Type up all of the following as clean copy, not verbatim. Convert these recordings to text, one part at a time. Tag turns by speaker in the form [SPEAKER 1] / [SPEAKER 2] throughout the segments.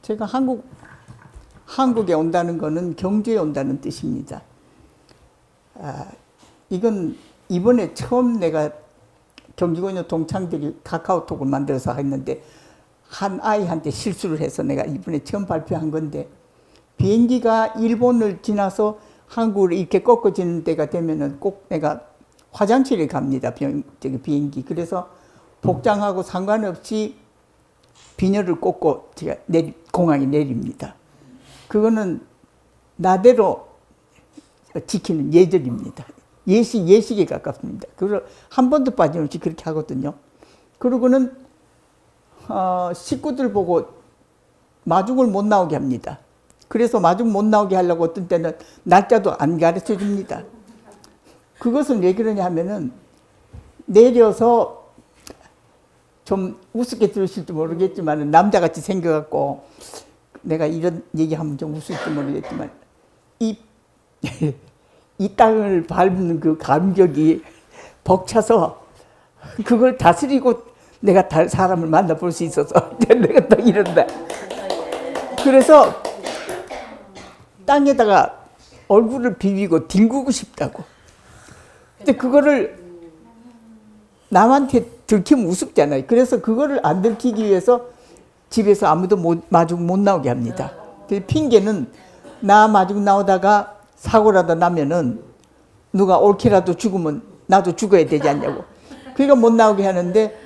[SPEAKER 1] 제가 한국에 온다는 거는 경주에 온다는 뜻입니다. 이건 이번에 처음 내가 경기권역 동창들이 카카오톡을 만들어서 했는데 한 아이한테 실수를 해서 내가 이번에 처음 발표한 건데, 비행기가 일본을 지나서 한국으로 이렇게 꺾어지는 때가 되면은 꼭 내가 화장실에 갑니다. 비행기. 그래서 복장하고 상관없이 비녀를 꽂고 제가 공항에 내립니다. 그거는 나대로 지키는 예절입니다. 예식에 가깝습니다. 그걸 한 번도 빠짐없이 그렇게 하거든요. 그러고는 식구들 보고 마중을 못 나오게 합니다. 그래서 마중 못 나오게 하려고 어떤 때는 날짜도 안 가르쳐 줍니다. 그것은 왜 그러냐 하면은 내려서 좀 우습게 들으실지 모르겠지만 남자같이 생겨갖고 내가 이런 얘기하면 좀 우스울지 모르겠지만 이 땅을 밟는 그 감격이 벅차서 그걸 다스리고 내가 사람을 만나볼 수 있어서 내가 또 이런다. 그래서 땅에다가 얼굴을 비비고 뒹구고 싶다고. 근데 그거를 남한테 들키면 우습잖아요. 그래서 그거를 안 들키기 위해서 집에서 아무도 마중 못 나오게 합니다. 그 핑계는 나 마중 나오다가 사고라도 나면은 누가 옳게라도 죽으면 나도 죽어야 되지 않냐고. 그러니까 못 나오게 하는데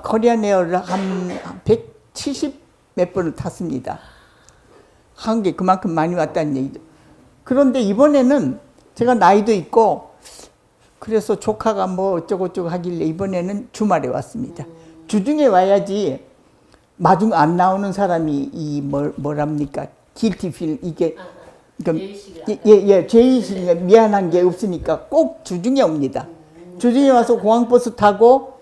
[SPEAKER 1] 코리안 에어를 한 170 몇 번을 탔습니다. 한국에 그만큼 많이 왔다는 얘기죠. 그런데 이번에는 제가 나이도 있고 그래서 조카가 뭐 어쩌고저쩌고 하길래 이번에는 주말에 왔습니다. 주중에 와야지 마중 안 나오는 사람이 뭐랍니까? 길티 필 이게 죄의식이 미안한 게 없으니까 꼭 주중에 옵니다. 주중에 와서 공항버스 타고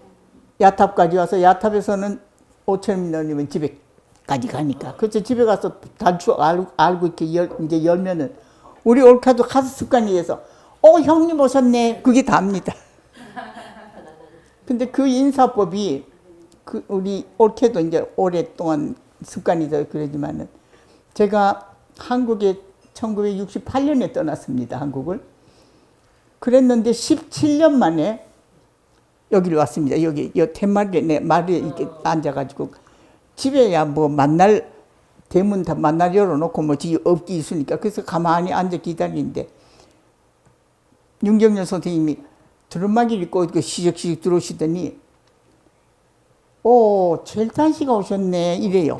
[SPEAKER 1] 야탑까지 와서 야탑에서는 5,000원이면 집에까지 가니까. 그래서 집에 가서 단추 알고 이렇게 이제 열면은 우리 올카도 가서 습관이 돼서 형님 오셨네. 그게 답니다. 근데 그 인사법이 우리 올케도 이제 오랫동안 습관이 돼서 그러지만은 제가 한국에 1968년에 떠났습니다. 한국을. 그랬는데 17년 만에 여기를 왔습니다. 여기 텐마리에 말에 이렇게 앉아가지고 집에야 뭐 대문 다 만날 열어놓고 뭐 업기 있으니까 그래서 가만히 앉아 기다리는데 윤경열 선생님이 두루마기를 입고 시적시적 들어오시더니 최일단 씨가 오셨네 이래요.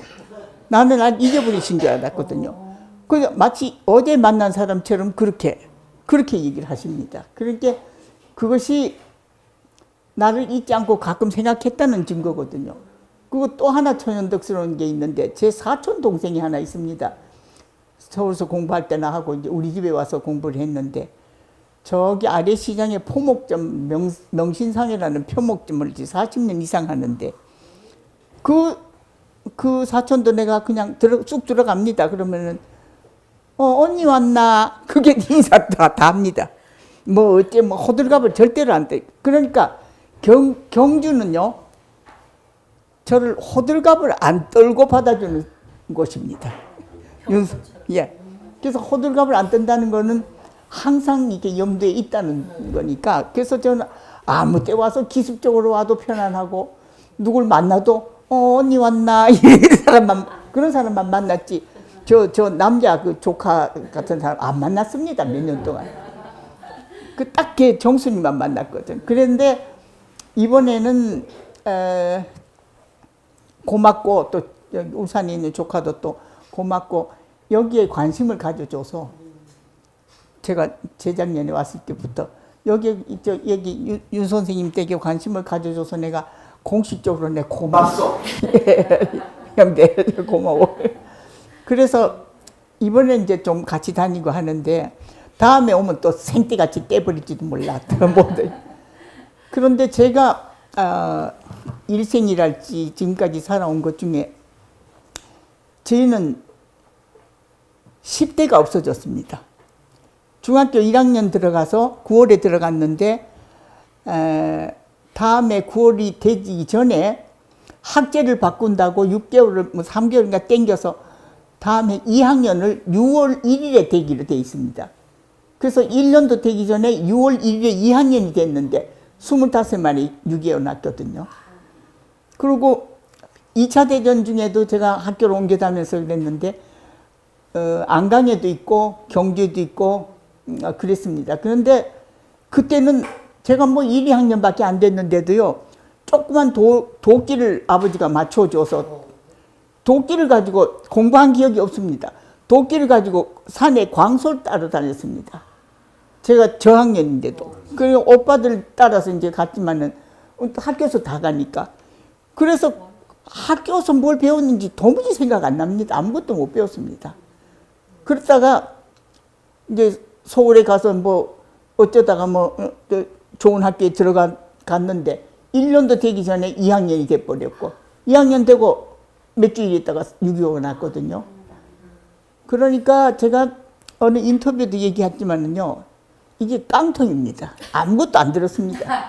[SPEAKER 1] 나는 잊어버리신 줄 알았거든요. 그래서 마치 어제 만난 사람처럼 그렇게 얘기를 하십니다. 그러니까 그것이 나를 잊지 않고 가끔 생각했다는 증거거든요. 그리고 또 하나 천연덕스러운 게 있는데 제 사촌 동생이 하나 있습니다. 서울서 공부할 때나 하고 이제 우리 집에 와서 공부를 했는데 저기 아래 시장에 포목점 명신상이라는 표목점을 40년 이상 하는데 그 사촌도 내가 그냥 쑥 들어갑니다. 그러면은 언니 왔나? 그게 인사 다 합니다. 뭐 호들갑을 절대로 안 돼. 그러니까 경주는요 저를 호들갑을 안 떨고 받아주는 곳입니다. 그래서 호들갑을 안 떤다는 거는 항상 이게 염두에 있다는 거니까. 그래서 저는 아무 때 와서 기습적으로 와도 편안하고 누굴 만나도 언니 왔나 그런 사람만 만났지. 저 남자 그 조카 같은 사람 안 만났습니다. 몇 년 동안. 딱 걔 정순이만 만났거든. 그런데 이번에는 고맙고 또 울산에 있는 조카도 또 고맙고 여기에 관심을 가져줘서 제가 재작년에 왔을 때부터 여기 윤 선생님 댁에 관심을 가져줘서 내가 공식적으로 고맙소. 형제 고마워. 그래서 이번에 이제 좀 같이 다니고 하는데 다음에 오면 또 생떼같이 떼버릴지도 몰라. 그런데 제가 일생이랄지 지금까지 살아온 것 중에 저희는 10대가 없어졌습니다. 중학교 1학년 들어가서 9월에 들어갔는데 다음에 9월이 되기 전에 학제를 바꾼다고 6개월을 뭐 3개월인가 땡겨서 다음에 2학년을 6월 1일에 되기로 돼 있습니다. 그래서 1년도 되기 전에 6월 1일에 2학년이 됐는데 25만에 6개월 났거든요. 그리고 2차 대전 중에도 제가 학교를 옮겨 다니면서 그랬는데 안강에도 있고 경주에도 있고 그랬습니다. 그런데 그때는 제가 뭐 1, 2학년밖에 안 됐는데도요. 조그만 도끼를 아버지가 맞춰줘서 도끼를 가지고 공부한 기억이 없습니다. 도끼를 가지고 산에 광소를 따러 다녔습니다. 제가 저학년인데도. 그리고 오빠들 따라서 이제 갔지만은 학교에서 다 가니까. 그래서 학교에서 뭘 배웠는지 도무지 생각 안 납니다. 아무것도 못 배웠습니다. 그러다가 이제 서울에 가서 뭐 어쩌다가 뭐 좋은 학교에 갔는데 1년도 되기 전에 2학년이 돼버렸고 2학년 되고 몇 주일 있다가 6.25가 났거든요. 그러니까 제가 어느 인터뷰도 얘기했지만은요. 이게 깡통입니다. 아무것도 안 들었습니다.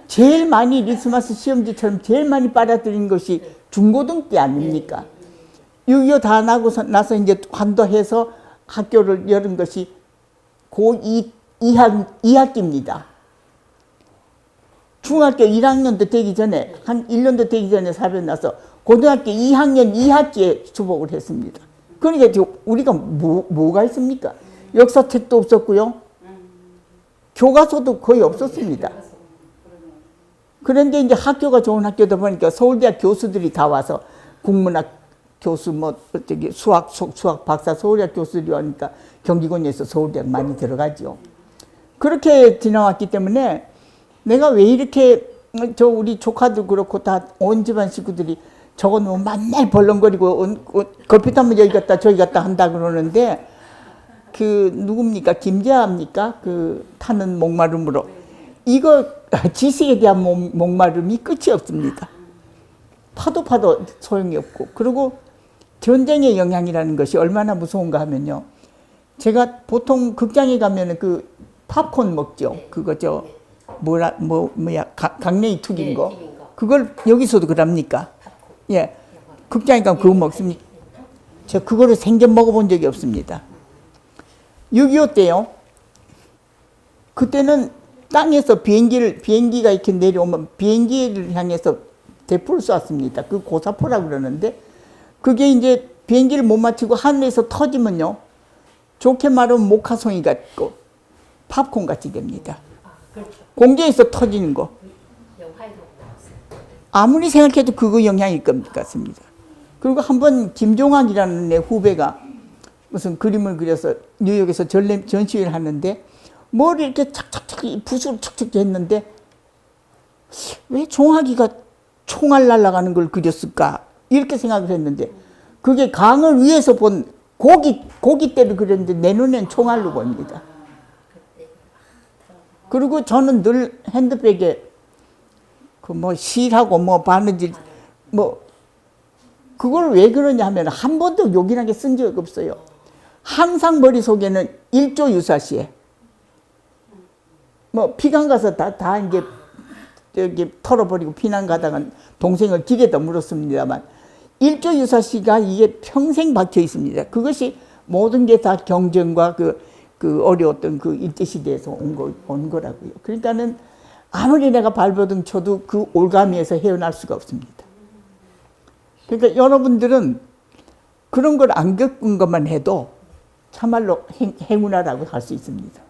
[SPEAKER 1] 제일 많이 리스마스 시험지처럼 제일 많이 빨아들인 것이 중고등 때 아닙니까? 6.25 다 나서 이제 환도해서 학교를 열은 것이 고2 2학기입니다. 중학교 1학년도 되기 전에 한 1년도 되기 전에 사변 나서 고등학교 2학년 2학기에 수복을 했습니다. 그러니까 우리가 뭐가 있습니까? 역사책도 없었고요. 교과서도 거의 없었습니다. 그런데 이제 학교가 좋은 학교다 보니까 서울대학 교수들이 다 와서 국문학 교수 수학 박사 서울대학 교수들이 오니까 경기권에서 서울대학 많이 들어가죠. 그렇게 지나왔기 때문에 내가 왜 이렇게 우리 조카도 그렇고 다 온 집안 식구들이 저거 뭐 맨날 벌렁거리고 걸핏하면 여기 갔다 저기 갔다 한다 그러는데 그 누굽니까 김재하입니까 그 타는 목마름으로 이거 지식에 대한 목마름이 끝이 없습니다. 파도 소용이 없고 그리고 전쟁의 영향이라는 것이 얼마나 무서운가 하면요. 제가 보통 극장에 가면은 그 팝콘 먹죠. 그거 강냉이 튀긴 거. 그걸 여기서도 그럽니까? 예. 극장에 가면 그거 먹습니까? 제가 그거를 생전 먹어본 적이 없습니다. 6.25 때요. 그때는 땅에서 비행기가 이렇게 내려오면 비행기를 향해서 대포를 쐈습니다. 그 고사포라고 그러는데 그게 이제 비행기를 못 맞추고 하늘에서 터지면요. 좋게 말하면 모카송이 같고 팝콘 같이 됩니다. 공중에서 터지는 거. 아무리 생각해도 그거 영향일 것 같습니다. 그리고 한번 김종학이라는 내 후배가 무슨 그림을 그려서 뉴욕에서 전시회를 하는데 머리 이렇게 착착착 붓으로 착착 했는데 왜 종학이가 총알 날아가는 걸 그렸을까 이렇게 생각을 했는데 그게 강을 위에서 본 고깃대를 그렸는데 내 눈엔 총알로 보입니다. 그리고 저는 늘 핸드백에 그 뭐 실하고 뭐 바느질 뭐 그걸 왜 그러냐 하면 한 번도 요긴하게 쓴 적 없어요. 항상 머릿속에는 일조 유사시에 뭐 피감 가서 다 이제 여기 털어버리고 피난 가다가 동생을 길에다 물었습니다만 일조 유사시가 이게 평생 박혀 있습니다. 그것이 모든 게 다 경쟁과 그 어려웠던 그 일제시대에서 온 거라고요. 그러니까는 아무리 내가 발버둥 쳐도 그 올가미에서 헤어날 수가 없습니다. 그러니까 여러분들은 그런 걸 안 겪은 것만 해도 참말로 행운아라고 할 수 있습니다.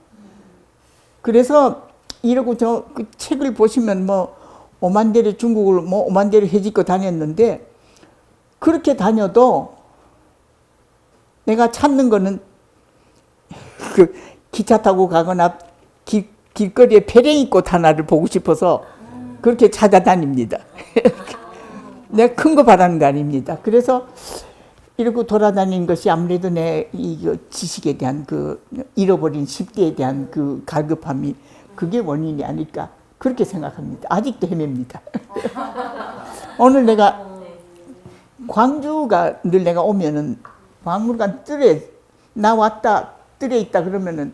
[SPEAKER 1] 그래서 이러고 그 책을 보시면 뭐 오만대를 중국을 뭐 오만대를 해집고 다녔는데 그렇게 다녀도 내가 찾는 거는 그 기차 타고 가거나 길거리에 페랭이꽃 하나를 보고 싶어서 그렇게 찾아다닙니다. 내가 큰 거 바라는 거 아닙니다. 그래서 이러고 돌아다니는 것이 아무래도 내 이 지식에 대한 그 잃어버린 10대에 대한 그 갈급함이 그게 원인이 아닐까 그렇게 생각합니다. 아직도 헤맵니다. 오늘 내가 광주가 늘 내가 오면은 박물관 뜰에 나 왔다 뜰에 있다 그러면은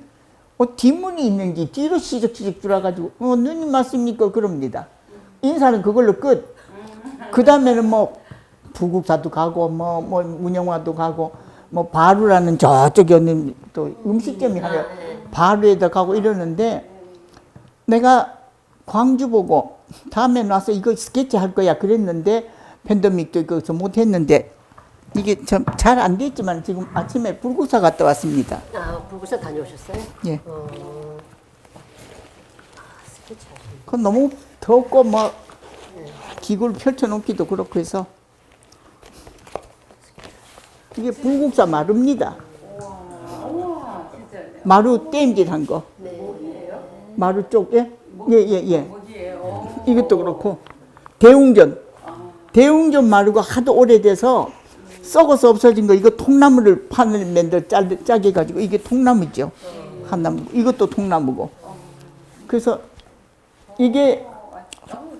[SPEAKER 1] 뒷문이 있는지 뒤로 시적시적 들어가지고 누님 맞습니까 그럽니다. 인사는 그걸로 끝. 그 다음에는 뭐 부국사도 가고 뭐 문영화도 가고 뭐 바루라는 저쪽에 있는 또 음식점이 하나 바루에다 가고 이러는데 내가 광주 보고 다음에 와서 이거 스케치 할 거야 그랬는데 팬데믹도 이거서 못 했는데 이게 좀 잘 안 됐지만 지금 아침에 불국사 갔다 왔습니다.
[SPEAKER 2] 아, 불국사 다녀오셨어요?
[SPEAKER 1] 예.
[SPEAKER 2] 스케치 하시는.
[SPEAKER 1] 그건 너무 덥고 뭐 기구를 펼쳐놓기도 그렇고 해서 이게 불국사 마루입니다. 마루 땜질한 거. 마루 쪽에 예. 이것도 그렇고 대웅전 마루가 하도 오래돼서 썩어서 없어진 거 이거 통나무를 판을 맨들 짜게 가지고 이게 통나무죠. 한나무 이것도 통나무고 그래서 이게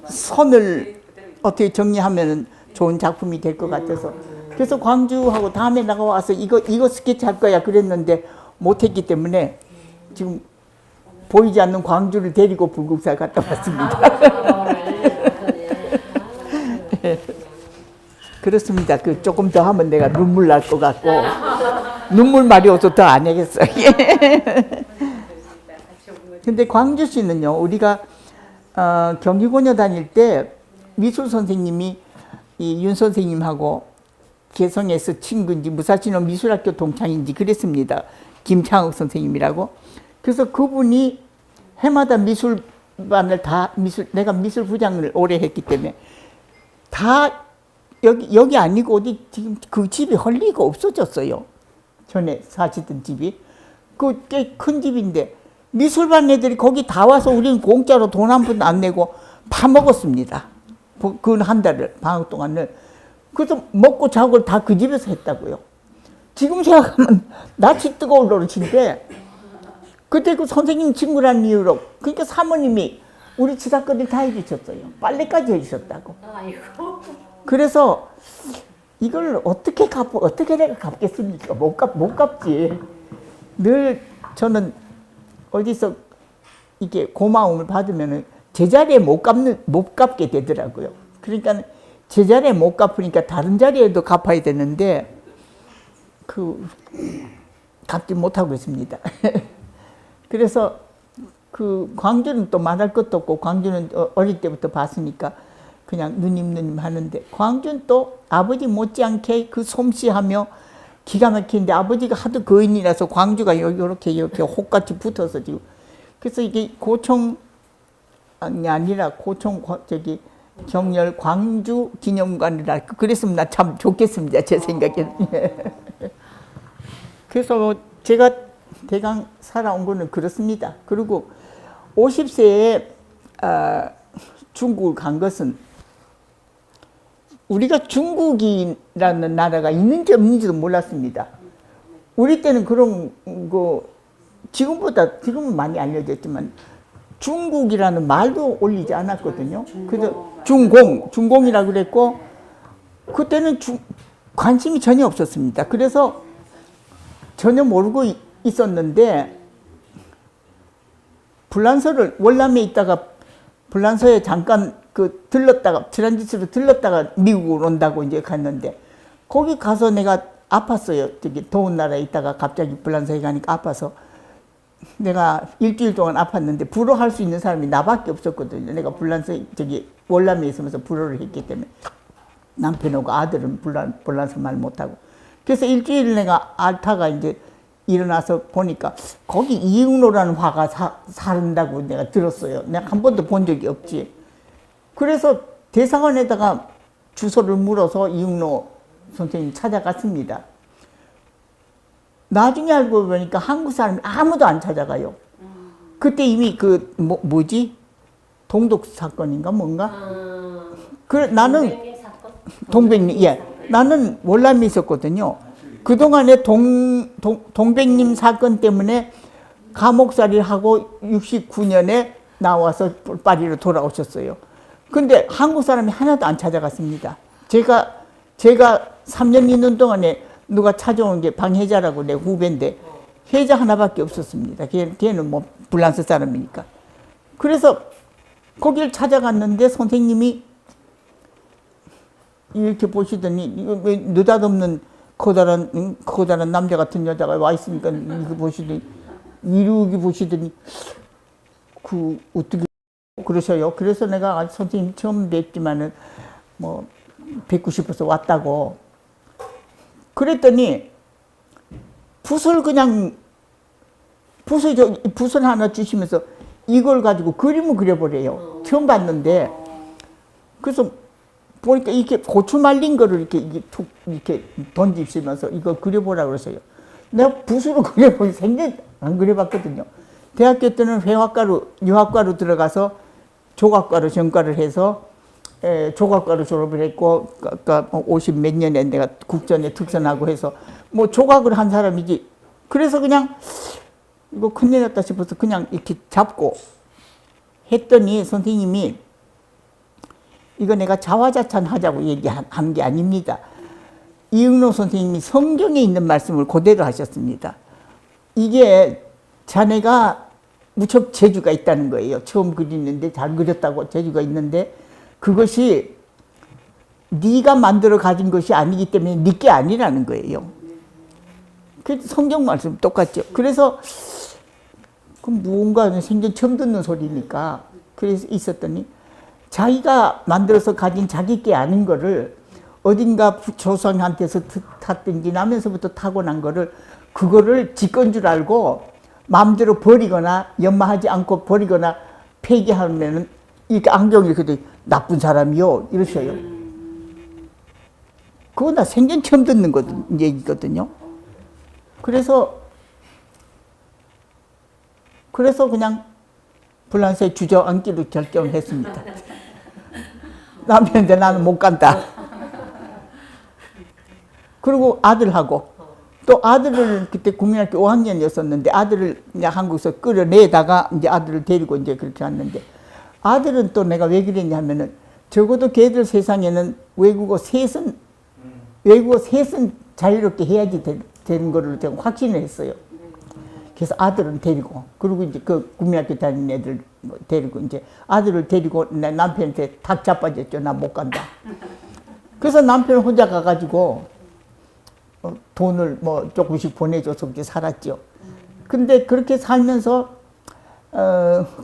[SPEAKER 1] 선을 어떻게 정리하면 좋은 작품이 될 것 같아서 그래서 광주하고 다음에 나가와서 이거 스케치 할 거야 그랬는데 못했기 때문에 지금 보이지 않는 광주를 데리고 불국사 갔다 왔습니다. 그렇습니다. 그 조금 더 하면 내가 눈물 날 것 같고 눈물 말이 어서 더 안 하겠어요. 근데 광주시는요 우리가 경기고녀 다닐 때 미술 선생님이 이 윤 선생님하고 개성에서 친구인지 무사시노 미술학교 동창인지 그랬습니다. 김창욱 선생님이라고. 그래서 그분이 해마다 미술반을 내가 미술부장을 오래 했기 때문에 다 여기 아니고 어디 지금 그 집이 헐리가 없어졌어요. 전에 사시던 집이. 그 꽤 큰 집인데 미술반 애들이 거기 다 와서 우리는 공짜로 돈 한 푼도 안 내고 파먹었습니다. 그 한 달을 방학 동안을. 그래서 먹고 자고 다 그 집에서 했다고요. 지금 생각하면 낯이 뜨거울 노릇인데 그때 그 선생님 친구라는 이유로 그러니까 사모님이 우리 지사거리 다 해주셨어요. 빨래까지 해주셨다고. 그래서 이걸 어떻게 내가 갚겠습니까? 못 갚지. 늘 저는 어디서 이게 고마움을 받으면은 제자리에 못 갚게 되더라고요. 그러니까 제자리에 못 갚으니까 다른 자리에도 갚아야 되는데 갚지 못하고 있습니다. 그래서 그 광주는 또 말할 것도 없고 광주는 어릴 때부터 봤으니까 그냥 누님 하는데 광주는 또 아버지 못지않게 그 솜씨하며 기가 막히는데 아버지가 하도 거인이라서 광주가 이렇게 혹같이 붙어서 지금 그래서 이게 고총이 아니라 경렬 광주 기념관이라 그랬으면 나 참 좋겠습니다. 제 생각에는. 그래서 제가 대강 살아온 거는 그렇습니다. 그리고 50세에 중국을 간 것은 우리가 중국이라는 나라가 있는지 없는지도 몰랐습니다. 우리 때는 그런 거 지금은 많이 알려졌지만 중국이라는 말도 올리지 않았거든요. 그래서 중공이라고 그랬고 그때는 관심이 전혀 없었습니다. 그래서 전혀 모르고 있었는데 불란서를 월남에 있다가 불란서에 잠깐 트란지트로 들렀다가 미국으로 온다고 이제 갔는데 거기 가서 내가 아팠어요. 되게 더운 나라에 있다가 갑자기 불란서에 가니까 아파서 내가 일주일 동안 아팠는데 불어할 수 있는 사람이 나밖에 없었거든요. 내가 월남에 있으면서 불어를 했기 때문에 남편하고 아들은 불란서 말 못하고 그래서 일주일 내가 앓다가 이제 일어나서 보니까 거기 이응로라는 화가 산다고 내가 들었어요. 내가 한 번도 본 적이 없지. 그래서 대사관에다가 주소를 물어서 이응로 선생님 찾아갔습니다. 나중에 알고 보니까 한국 사람이 아무도 안 찾아가요. 그때 이미 동독 사건인가 뭔가? 나는 동백님, 예. 나는 월남에 있었거든요. 그동안에 동백님 사건 때문에 감옥살이를 하고 69년에 나와서 파리로 돌아오셨어요. 근데 한국 사람이 하나도 안 찾아갔습니다. 제가 3년 있는 동안에 누가 찾아온 게 방혜자라고 내 후배인데 혜자 하나밖에 없었습니다. 걔는 뭐 불란서 사람이니까. 그래서 거기를 찾아갔는데 선생님이 이렇게 보시더니 이거 왜 느닷없는 커다란 남자 같은 여자가 와 있으니까 이거 보시더니 이루기 보시더니 그 어떻게 그러셔요. 그래서 내가 선생님 처음 뵙지만은 뭐 뵙고 싶어서 왔다고. 그랬더니 붓을 하나 주시면서 이걸 가지고 그림을 그려보래요. 처음 봤는데. 그래서 보니까 이렇게 고추 말린 거를 이렇게 툭 이렇게 던지시면서 이거 그려보라 그러세요. 내가 붓으로 그려보니 생전 안 그려봤거든요. 대학교 때는 유학과로 들어가서 조각과로 전과를 해서 조각과로 졸업을 했고, 아까 50 몇 년에 내가 국전에 특선하고 해서 뭐 조각을 한 사람이지. 그래서 그냥 이거 큰일 났다 싶어서 그냥 이렇게 잡고 했더니 선생님이 이거 내가 자화자찬 하자고 얘기한 게 아닙니다. 이응로 선생님이 성경에 있는 말씀을 그대로 하셨습니다. 이게 자네가 무척 재주가 있다는 거예요. 처음 그리는데 잘 그렸다고 재주가 있는데 그것이 네가 만들어 가진 것이 아니기 때문에 네 게 아니라는 거예요. 그 성경 말씀 똑같죠. 그래서 그 무언가 생전 처음 듣는 소리니까 그래서 있었더니 자기가 만들어서 가진 자기 게 아닌 거를 어딘가 조상한테서 탔든지 나면서부터 타고난 거를 그거를 지 건 줄 알고 마음대로 버리거나 연마하지 않고 버리거나 폐기하면은 이렇게 안경을 이렇게 나쁜 사람이요 이러셔요. 그거 나 생전 처음 듣는 얘기거든요. 그래서 그냥 불란서에 주저앉기로 결정을 했습니다. 남편한테 나는 못 간다. 그리고 아들하고 또 아들을 그때 국민학교 5학년이었었는데 아들을 이제 한국에서 끌어내다가 이제 아들을 데리고 이제 그렇게 왔는데 아들은 또 내가 왜 그랬냐 하면은 적어도 걔들 세상에는 외국어 셋은 자유롭게 해야지 되는 거를 제가 확신을 했어요. 그래서 아들은 데리고 그리고 이제 그 국민학교 다니는 애들 데리고 이제 아들을 데리고 내 남편한테 탁 자빠졌죠. 나 못 간다. 그래서 남편 혼자 가가지고 돈을 뭐 조금씩 보내줘서 이렇게 살았죠. 근데 그렇게 살면서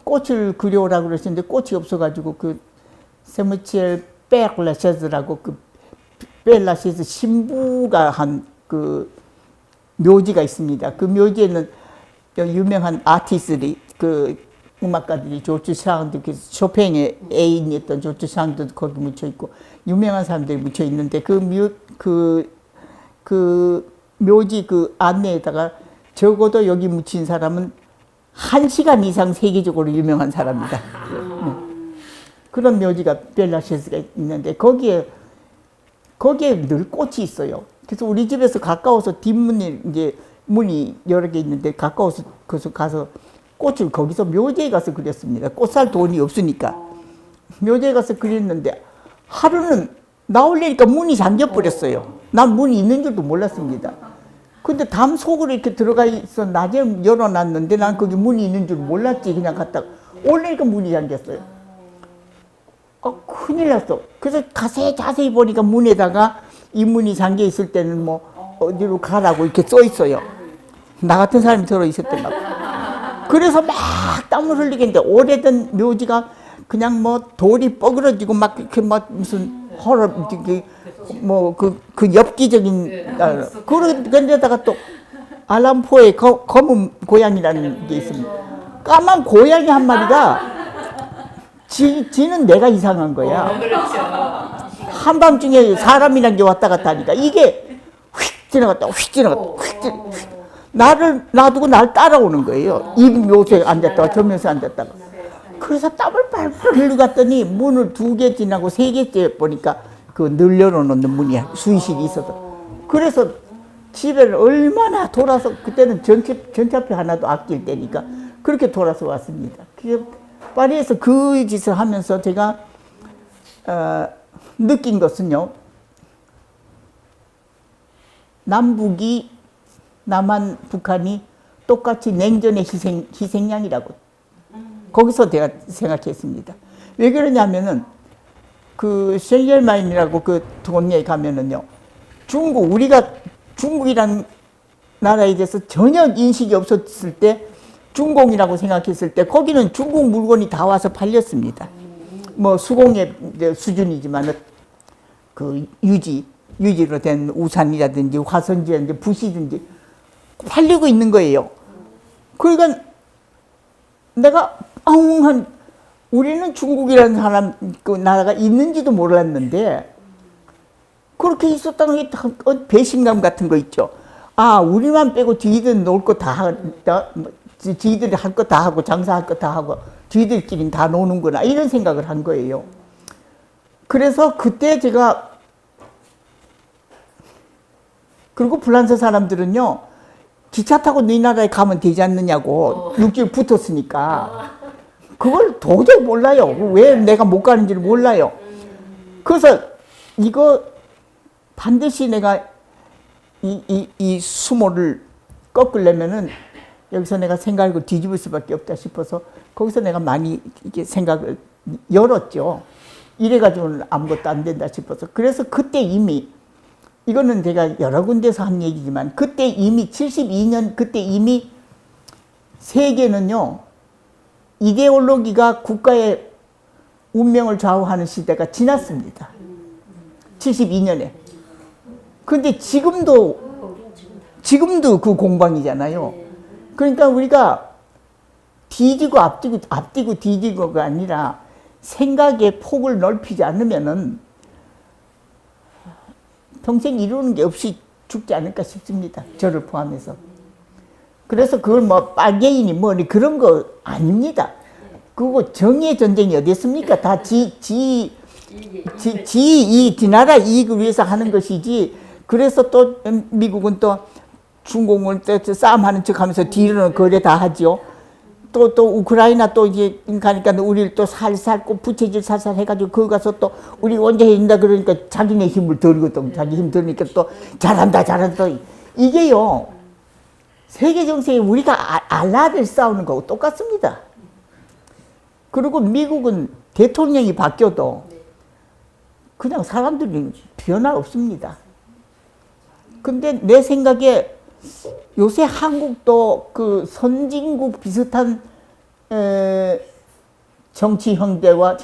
[SPEAKER 1] 꽃을 그려오라고 그러셨는데 꽃이 없어가지고 그 세무치엘 벨라셰즈라고 그 벨라셰즈 신부가 한 그 묘지가 있습니다. 그 묘지에는 유명한 아티스트들이 그 음악가들이 조르주 샹도 쇼팽의 애인이었던 조르주 샹도 거기 묻혀 있고 유명한 사람들이 묻혀 있는데 그 묘지 그 안내에다가 적어도 여기 묻힌 사람은 1시간 이상 세계적으로 유명한 사람이다. 그런 묘지가 벨라셰스가 있는데 거기에 늘 꽃이 있어요. 그래서 우리 집에서 가까워서 뒷문이 이제 문이 여러 개 있는데 가까워서 가서 꽃을 거기서 묘지에 가서 그렸습니다. 꽃 살 돈이 없으니까 묘지에 가서 그렸는데 하루는 나오려니까 문이 잠겨 버렸어요. 난 문이 있는 줄도 몰랐습니다. 근데 담 속으로 이렇게 들어가 있어 낮에 열어놨는데 난 거기 문이 있는 줄 몰랐지. 그냥 갔다가 오려니까 문이 잠겼어요. 큰일 났어. 그래서 자세히 보니까 문에다가 이 문이 잠겨 있을 때는 뭐 어디로 가라고 이렇게 써 있어요. 나 같은 사람이 들어 있었던가 봐. 그래서 막 땀을 흘리겠는데 오래된 묘지가 그냥 뭐 돌이 뻐그러지고 막 이렇게 막 무슨 그 엽기적인 그런데다가 또 알람포에 검은 고양이라는 게 있습니다. 까만 고양이 한 마리가 지는 내가 이상한 거야. 한밤중에 사람이란 게 왔다 갔다 하니까 이게 휙 지나갔다 휙 나를 놔두고 날 따라오는 거예요. 이 묘소에 앉았다가 저 묘소에 앉았다가. 그래서 땀을 빨빨 흘리고 갔더니 문을 2개 지나고 3개째 보니까 그 늘 열어놓는 문이 수의실이 있어서. 그래서 집에를 얼마나 돌아서 그때는 전차표 하나도 아낄 때니까 그렇게 돌아서 왔습니다. 파리에서 그 짓을 하면서 제가 느낀 것은요. 남한, 북한이 똑같이 냉전의 희생양이라고 거기서 제가 생각했습니다. 왜 그러냐면은 그 셴젤마인이라고 그 동네에 가면은요, 우리가 중국이라는 나라에 대해서 전혀 인식이 없었을 때, 중공이라고 생각했을 때, 거기는 중국 물건이 다 와서 팔렸습니다. 뭐 수공예 수준이지만, 그 유지로 된 우산이라든지 화선지라든지 붓이든지 팔리고 있는 거예요. 그러니까 내가 우리는 중국이라는 그 나라가 있는지도 몰랐는데, 그렇게 있었다는 게 배신감 같은 거 있죠. 아, 우리만 빼고 저희들은 놀 거 다, 저희들이 할 거 다 하고, 장사할 거 다 하고, 저희들끼리는 다 노는구나, 이런 생각을 한 거예요. 그래서 그때 제가, 그리고 프랑스 사람들은요, 기차 타고 너희 나라에 가면 되지 않느냐고, 육지에 붙었으니까. 그걸 도저히 몰라요. 왜 내가 못 가는지를 몰라요. 그래서 이거 반드시 내가 이 수모를 꺾으려면은 여기서 내가 생각을 뒤집을 수밖에 없다 싶어서 거기서 내가 많이 이렇게 생각을 열었죠. 이래가지고는 아무것도 안 된다 싶어서. 그래서 그때 이미, 이거는 제가 여러 군데서 한 얘기지만, 그때 이미 72년, 그때 이미 세계는요, 이데올로기가 국가의 운명을 좌우하는 시대가 지났습니다. 72년에. 근데 지금도 그 공방이잖아요. 그러니까 우리가 앞뒤고 뒤지고가 아니라 생각의 폭을 넓히지 않으면은 평생 이루는 게 없이 죽지 않을까 싶습니다. 저를 포함해서. 그래서 그걸 뭐 빨갱이니 뭐니 그런 거 아닙니다. 그거 정의의 전쟁이 어디 있습니까? 다 이 나라 이익을 위해서 하는 것이지. 그래서 또 미국은 또 중공을 싸움하는 척하면서 뒤로는 거래 다 하죠. 또 우크라이나 또 이제 가니까 우리를 또 살살 꼭 부채질 살살 해가지고 거기 가서 또 우리 언제 해준다 그러니까 자기네 힘을 들거든. 자기 힘 들으니까 또 잘한다. 이게요, 세계 정세에 우리가 알라를 싸우는 거하고 똑같습니다. 그리고 미국은 대통령이 바뀌어도 그냥 사람들이 변화 없습니다. 근데 내 생각에 요새 한국도 그 선진국 비슷한 정치 형태와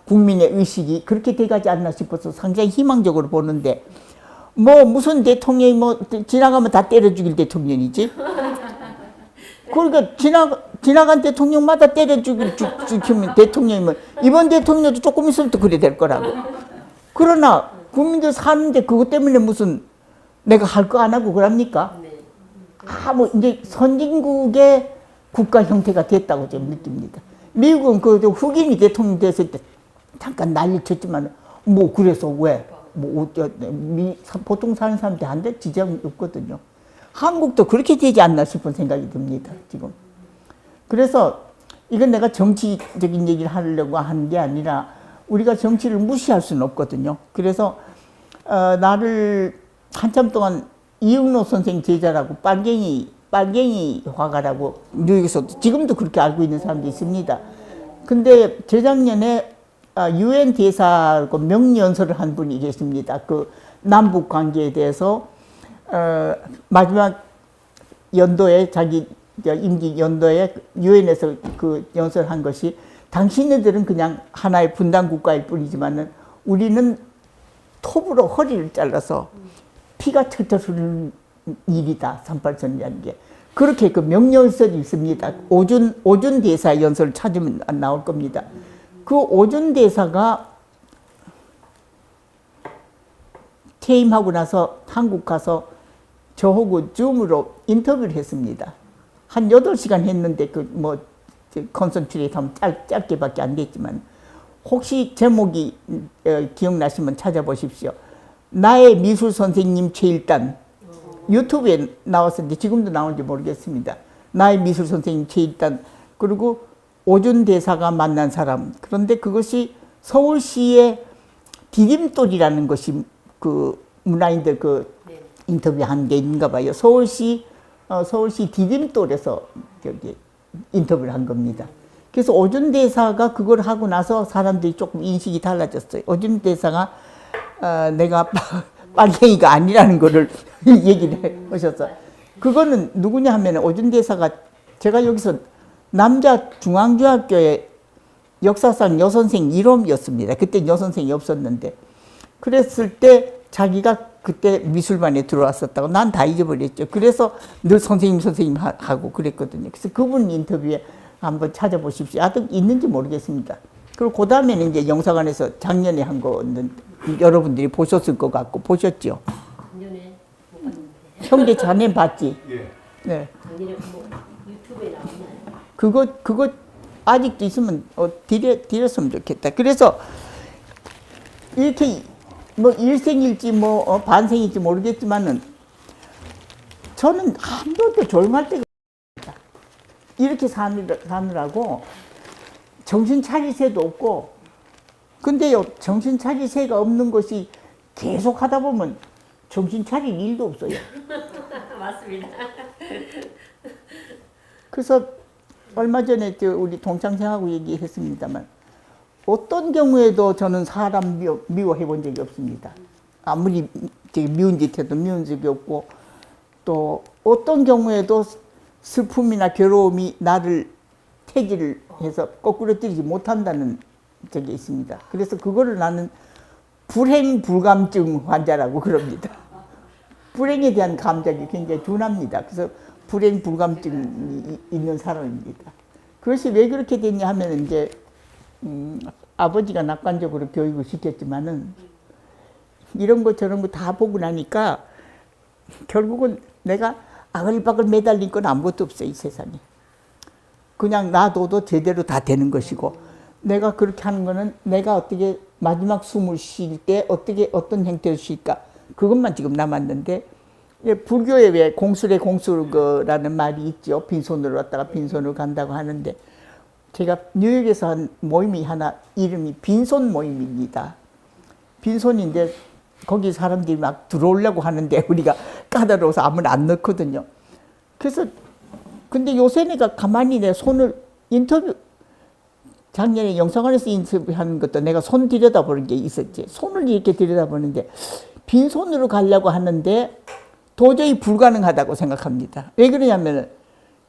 [SPEAKER 1] 국민의 의식이 그렇게 돼가지 않나 싶어서 상당히 희망적으로 보는데, 뭐 무슨 대통령이 뭐 지나가면 다 때려 죽일 대통령이지. 그러니까 지나간 대통령마다 때려 죽이면 대통령이면 이번 대통령도 조금 있으면 또 그래 될 거라고. 그러나 국민들 사는데 그것 때문에 무슨 내가 할 거 안 하고 그럽니까? 뭐 이제 선진국의 국가 형태가 됐다고 좀 느낍니다. 미국은 그 흑인이 대통령 됐을 때 잠깐 난리 쳤지만 뭐 그래서 왜? 뭐 보통 사는 사람들한테 지장이 없거든요. 한국도 그렇게 되지 않나 싶은 생각이 듭니다, 지금. 그래서 이건 내가 정치적인 얘기를 하려고 하는 게 아니라 우리가 정치를 무시할 수는 없거든요. 그래서 나를 한참 동안 이응로 선생 제자라고 빨갱이 화가라고 뉴욕에서도 지금도 그렇게 알고 있는 사람도 있습니다. 근데 재작년에 유엔 대사고 명연설을 한 분이 계십니다. 그 남북 관계에 대해서 마지막 연도에 자기 임기 연도에 유엔에서 그 연설한 것이, 당신네들은 그냥 하나의 분단 국가일 뿐이지만은 우리는 톱으로 허리를 잘라서 피가 철철 흐르는 일이다, 38선이라는 게. 그렇게 그 명령설이 있습니다. 오준 대사 연설을 찾으면 안 나올 겁니다. 그 오준 대사가 퇴임하고 나서 한국 가서 저하고 줌으로 인터뷰를 했습니다. 한 8시간 했는데 컨센트레이트 하면 짧게밖에 안 됐지만, 혹시 제목이 기억나시면 찾아보십시오. 나의 미술 선생님 최일단, 유튜브에 나왔었는데 지금도 나오는지 모르겠습니다. 나의 미술 선생님 최일단, 그리고 오준 대사가 만난 사람. 그런데 그것이 서울시의 디딤돌이라는 것이 그 문화인들 인터뷰한 게 있는가 봐요. 서울시 디딤돌에서 인터뷰를 한 겁니다. 그래서 오준 대사가 그걸 하고 나서 사람들이 조금 인식이 달라졌어요. 오준 대사가 내가 빨갱이가 아니라는 거를 얘기를 하셨어요. 그거는 누구냐 하면 오준 대사가 제가 여기서 남자 중앙중학교의 역사상 여선생 1호였습니다. 그때 여선생이 없었는데 그랬을 때 자기가 그때 미술반에 들어왔었다고 난 다 잊어버렸죠. 그래서 늘 선생님 하고 그랬거든요. 그래서 그분 인터뷰에 한번 찾아보십시오. 아직 있는지 모르겠습니다. 그리고 그 다음에는 이제 영사관에서 작년에 한 거는 여러분들이 보셨을 것 같고 보셨죠?
[SPEAKER 2] 작년에 못 봤는데.
[SPEAKER 1] 형제 자네 봤지?
[SPEAKER 3] 예.
[SPEAKER 1] 네.
[SPEAKER 2] 작년에 뭐 유튜브에 나오나요?
[SPEAKER 1] 그거 아직도 있으면 드렸으면 좋겠다. 그래서 이렇게 뭐 일생일지 뭐 반생일지 모르겠지만은 저는 한 번도 조용할 때가 없습니다. 이렇게 사느라고 정신 차릴 새도 없고 근데요 정신 차릴 새가 없는 것이 계속 하다 보면 정신 차릴 일도 없어요.
[SPEAKER 2] 맞습니다.
[SPEAKER 1] 그래서 얼마 전에 우리 동창생하고 얘기했습니다만 어떤 경우에도 저는 사람 미워해 본 적이 없습니다. 아무리 미운 짓 해도 미운 적이 없고 또 어떤 경우에도 슬픔이나 괴로움이 나를 태기를 해서 거꾸로 뜨리지 못한다는 적이 있습니다. 그래서 그거를 나는 불행불감증 환자라고 그럽니다. 불행에 대한 감정이 굉장히 둔합니다. 그래서 불행불감증이 있는 사람입니다. 그것이 왜 그렇게 됐냐 하면 이제 아버지가 낙관적으로 교육을 시켰지만은 이런 거 저런 거 다 보고 나니까 결국은 내가 아글바글 매달린 건 아무것도 없어요, 이 세상에. 그냥 놔둬도 제대로 다 되는 것이고 내가 그렇게 하는 거는 내가 어떻게 마지막 숨을 쉴 때 어떻게 어떤 형태로 쉴까 그것만 지금 남았는데 불교에 왜 공술의 공술거라는 말이 있죠. 빈손으로 왔다가 빈손으로 간다고 하는데 제가 뉴욕에서 한 모임이 하나 이름이 빈손 모임입니다. 빈손인데 거기 사람들이 막 들어오려고 하는데 우리가 까다로워서 아무나 안 넣거든요. 그래서 근데 요새 내가 가만히 내 손을 작년에 영상관에서 인터뷰하는 것도 내가 손 들여다보는 게 있었지. 손을 이렇게 들여다보는데 빈손으로 가려고 하는데 도저히 불가능하다고 생각합니다. 왜 그러냐면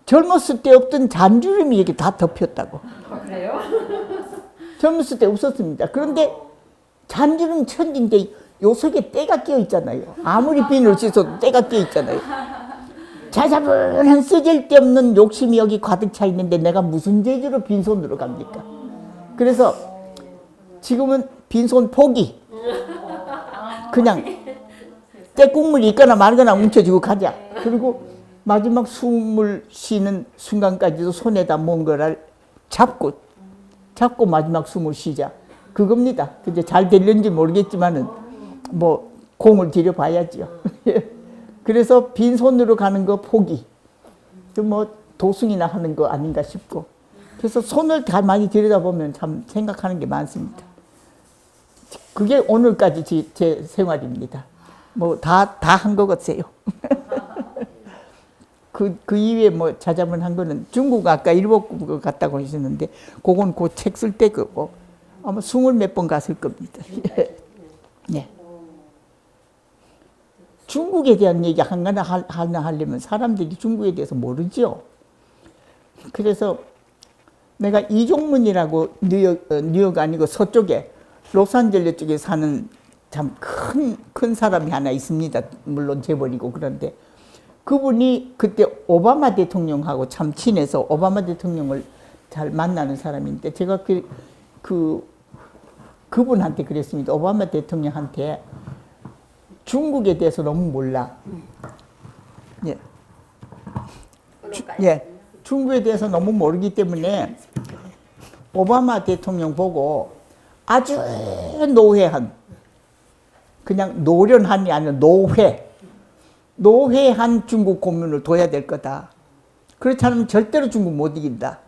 [SPEAKER 1] 젊었을 때 없던 잔주름이 이렇게 다 덮였다고.
[SPEAKER 2] 그래요?
[SPEAKER 1] 젊었을 때 없었습니다. 그런데 잔주름 천진데 요 속에 때가 끼어 있잖아요. 아무리 비누를 씻어도 때가 끼어 있잖아요. 자자분한 쓰잘데없는 욕심이 여기 가득 차 있는데 내가 무슨 재주로 빈손으로 갑니까? 그래서 지금은 빈손 포기. 그냥 때국물이 있거나 말거나 뭉쳐지고 가자. 그리고 마지막 숨을 쉬는 순간까지도 손에다 뭔가를 잡고 마지막 숨을 쉬자. 그겁니다. 근데 잘 되는지 모르겠지만은 뭐 공을 들여봐야죠. 그래서 빈손으로 가는 거 포기. 뭐 도승이나 하는 거 아닌가 싶고. 그래서 손을 다 많이 들여다보면 참 생각하는 게 많습니다. 그게 오늘까지 제 생활입니다. 뭐 다 한 것 같아요. 그 이후에 뭐 자자문한 거는 중국 아까 일본 거 갔다고 하셨는데 그건 그 책 쓸 때 거고 아마 20몇 번 갔을 겁니다. 네. 중국에 대한 얘기 하나 하려면 사람들이 중국에 대해서 모르죠. 그래서 내가 이종문이라고 뉴욕 아니고 서쪽에 로스앤젤레스 쪽에 사는 참 큰 사람이 하나 있습니다. 물론 재벌이고 그런데 그분이 그때 오바마 대통령하고 참 친해서 오바마 대통령을 잘 만나는 사람인데 제가 그분한테 그랬습니다. 오바마 대통령한테 중국에 대해서 너무 몰라. 예. 예. 중국에 대해서 너무 모르기 때문에 오바마 대통령 보고 아주 노회한 그냥 노련한이 아니라 노회한 중국 고문을 둬야 될 거다. 그렇지 않으면 절대로 중국 못 이긴다.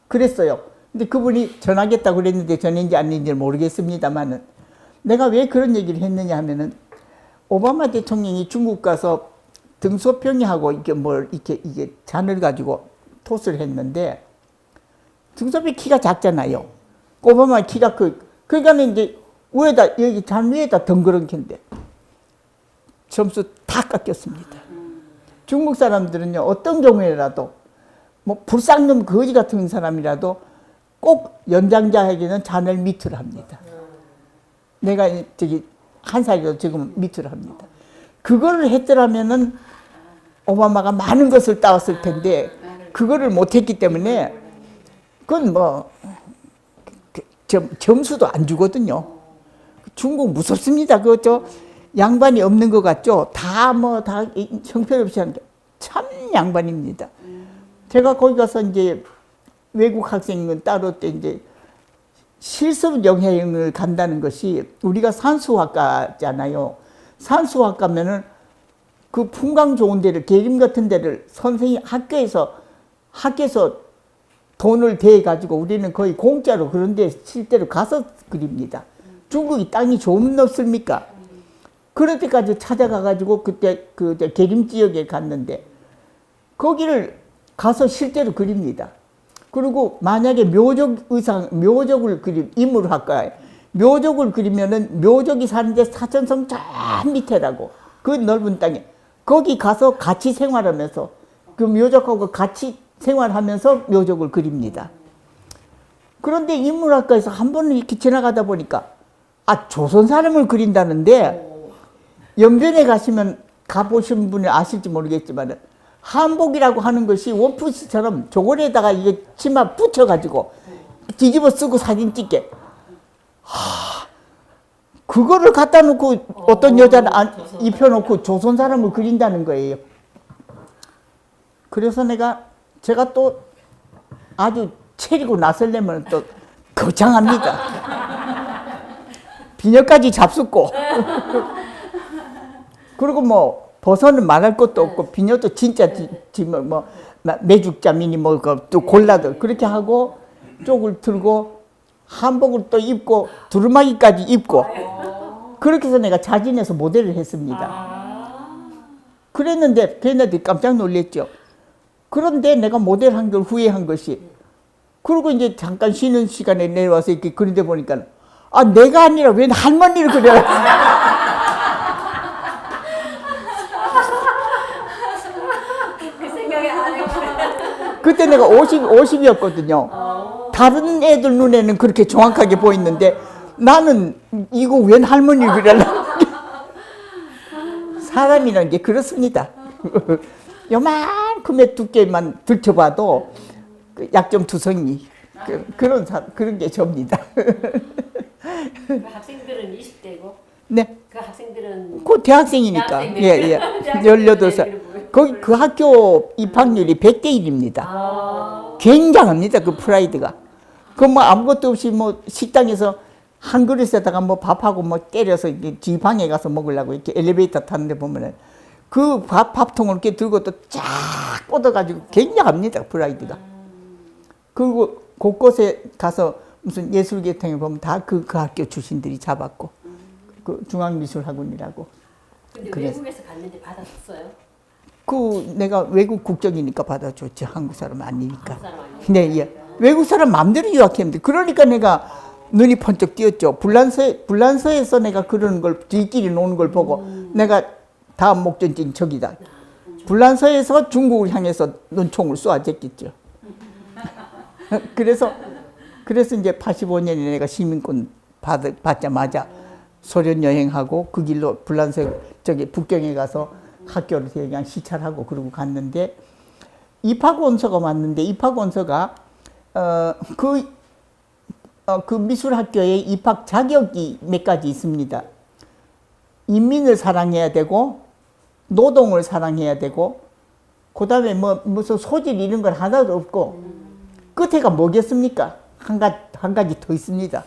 [SPEAKER 1] 그랬어요. 근데 그분이 전하겠다고 그랬는데 전인지 아닌지 모르겠습니다만은 내가 왜 그런 얘기를 했느냐 하면은 오바마 대통령이 중국 가서 등소평이하고 이게 잔을 가지고 토스를 했는데 등섭이 키가 작잖아요. 오바마 키가 그러니까 이제 위에다 여기 잔 위에다 덩그런캔데 점수 다 깎였습니다. 중국 사람들은요 어떤 경우에라도 뭐 불쌍놈 거지 같은 사람이라도 꼭 연장자에게는 잔을 밑으로 합니다. 내가 저기 한 살이라도 지금 밑으로 합니다. 그거를 했더라면은 오바마가 많은 것을 따왔을 텐데 그거를 못했기 때문에 그건 뭐 점수도 안 주거든요. 중국 무섭습니다. 그저 양반이 없는 것 같죠? 다 형편없이 하는 게 참 양반입니다. 제가 거기 가서 이제 외국 학생은 따로 때 이제 실습 여행을 간다는 것이 우리가 산수학과잖아요. 산수학과면은 그 풍광 좋은 데를 계림 같은 데를 선생님 학교에서 돈을 대 가지고 우리는 거의 공짜로 그런 데 실제로 가서 그립니다. 중국이 땅이 좀 없습니까? 그럴 때까지 찾아가 가지고 그때 그 계림 지역에 갔는데 거기를 가서 실제로 그립니다. 그리고 만약에 묘적을 인물학과에 묘적을 그리면은 묘적이 사는데 사천성 저 밑에라고 그 넓은 땅에 거기 가서 같이 생활하면서 그 묘적하고 같이 생활하면서 묘적을 그립니다. 그런데 인문학과에서 한 번 이렇게 지나가다 보니까 조선 사람을 그린다는데 연변에 가보신 분이 아실지 모르겠지만 한복이라고 하는 것이 원피스처럼 저고리에다가 이게 치마 붙여가지고 뒤집어 쓰고 사진 찍게 그거를 갖다 놓고 어떤 여자를 입혀놓고 조선 사람을 그린다는 거예요. 그래서 제가 또 아주 체리고 나설려면 또 거창합니다. 비녀까지 잡숫고 그리고 뭐 버섯은 말할 것도 없고 비녀도 진짜 뭐 매죽자미니 뭐 또 골라도 그렇게 하고 쪽을 들고 한복을 또 입고 두루마기까지 입고 그렇게 해서 내가 자진해서 모델을 했습니다. 그랬는데 걔네들이 깜짝 놀랐죠. 그런데 내가 모델한 걸 후회한 것이 그리고 이제 잠깐 쉬는 시간에 내려와서 이렇게 그런데 보니까 내가 아니라 웬 할머니를 그려라.
[SPEAKER 2] 그 생각이 안 해요.
[SPEAKER 1] 그때 내가 50이었거든요. 다른 애들 눈에는 그렇게 정확하게 보이는데 나는 이거 웬 할머니를 그려라. 사람이라는 게 그렇습니다. 요만큼의 두께만 들춰봐도 약점투성이 그런 게 접니다.
[SPEAKER 2] 그 학생들은 20대고
[SPEAKER 1] 네.
[SPEAKER 2] 그 학생들은
[SPEAKER 1] 그 대학생이니까.
[SPEAKER 2] 대학생들.
[SPEAKER 1] 예. 18살. 거기 그 학교 입학률이 100대 1입니다. 굉장합니다. 그 프라이드가. 그 뭐 아무것도 없이 뭐 식당에서 한 그릇에다가 뭐 밥하고 뭐 때려서 이렇게 지방에 가서 먹으려고 이렇게 엘리베이터 타는데 보면은 그 밥통을 이렇게 들고 또 쫙 뻗어가지고 굉장합니다. 프라이드가. 그리고 곳곳에 가서 무슨 예술계통에 보면 다 그 학교 출신들이 잡았고 그 중앙미술학원이라고.
[SPEAKER 2] 근데
[SPEAKER 1] 그래서.
[SPEAKER 2] 외국에서 갔는데 받았었어요?
[SPEAKER 1] 내가 외국 국적이니까 받아줬지. 한국 사람 아니니까.
[SPEAKER 2] 한국 사람 아니에요?
[SPEAKER 1] 네, 예. 외국 사람 마음대로 유학했는데 그러니까 내가 눈이 번쩍 띄었죠. 불란서에서 내가 그러는 걸 저희끼리 노는 걸 보고 내가 다음 목적지는 저기다. 불란서에서 중국을 향해서 눈총을 쏘아댔겠죠. 그래서 이제 85년에 내가 시민권 받자마자 소련 여행하고 그 길로 불란서 북경에 가서 학교를 그냥 시찰하고 그러고 갔는데 입학원서가 왔는데 입학원서가 그 미술학교에 입학 자격이 몇 가지 있습니다. 인민을 사랑해야 되고 노동을 사랑해야 되고 그 다음에 뭐 무슨 소질 이런 건 하나도 없고 끝에가 뭐겠습니까? 한 가지 더 있습니다.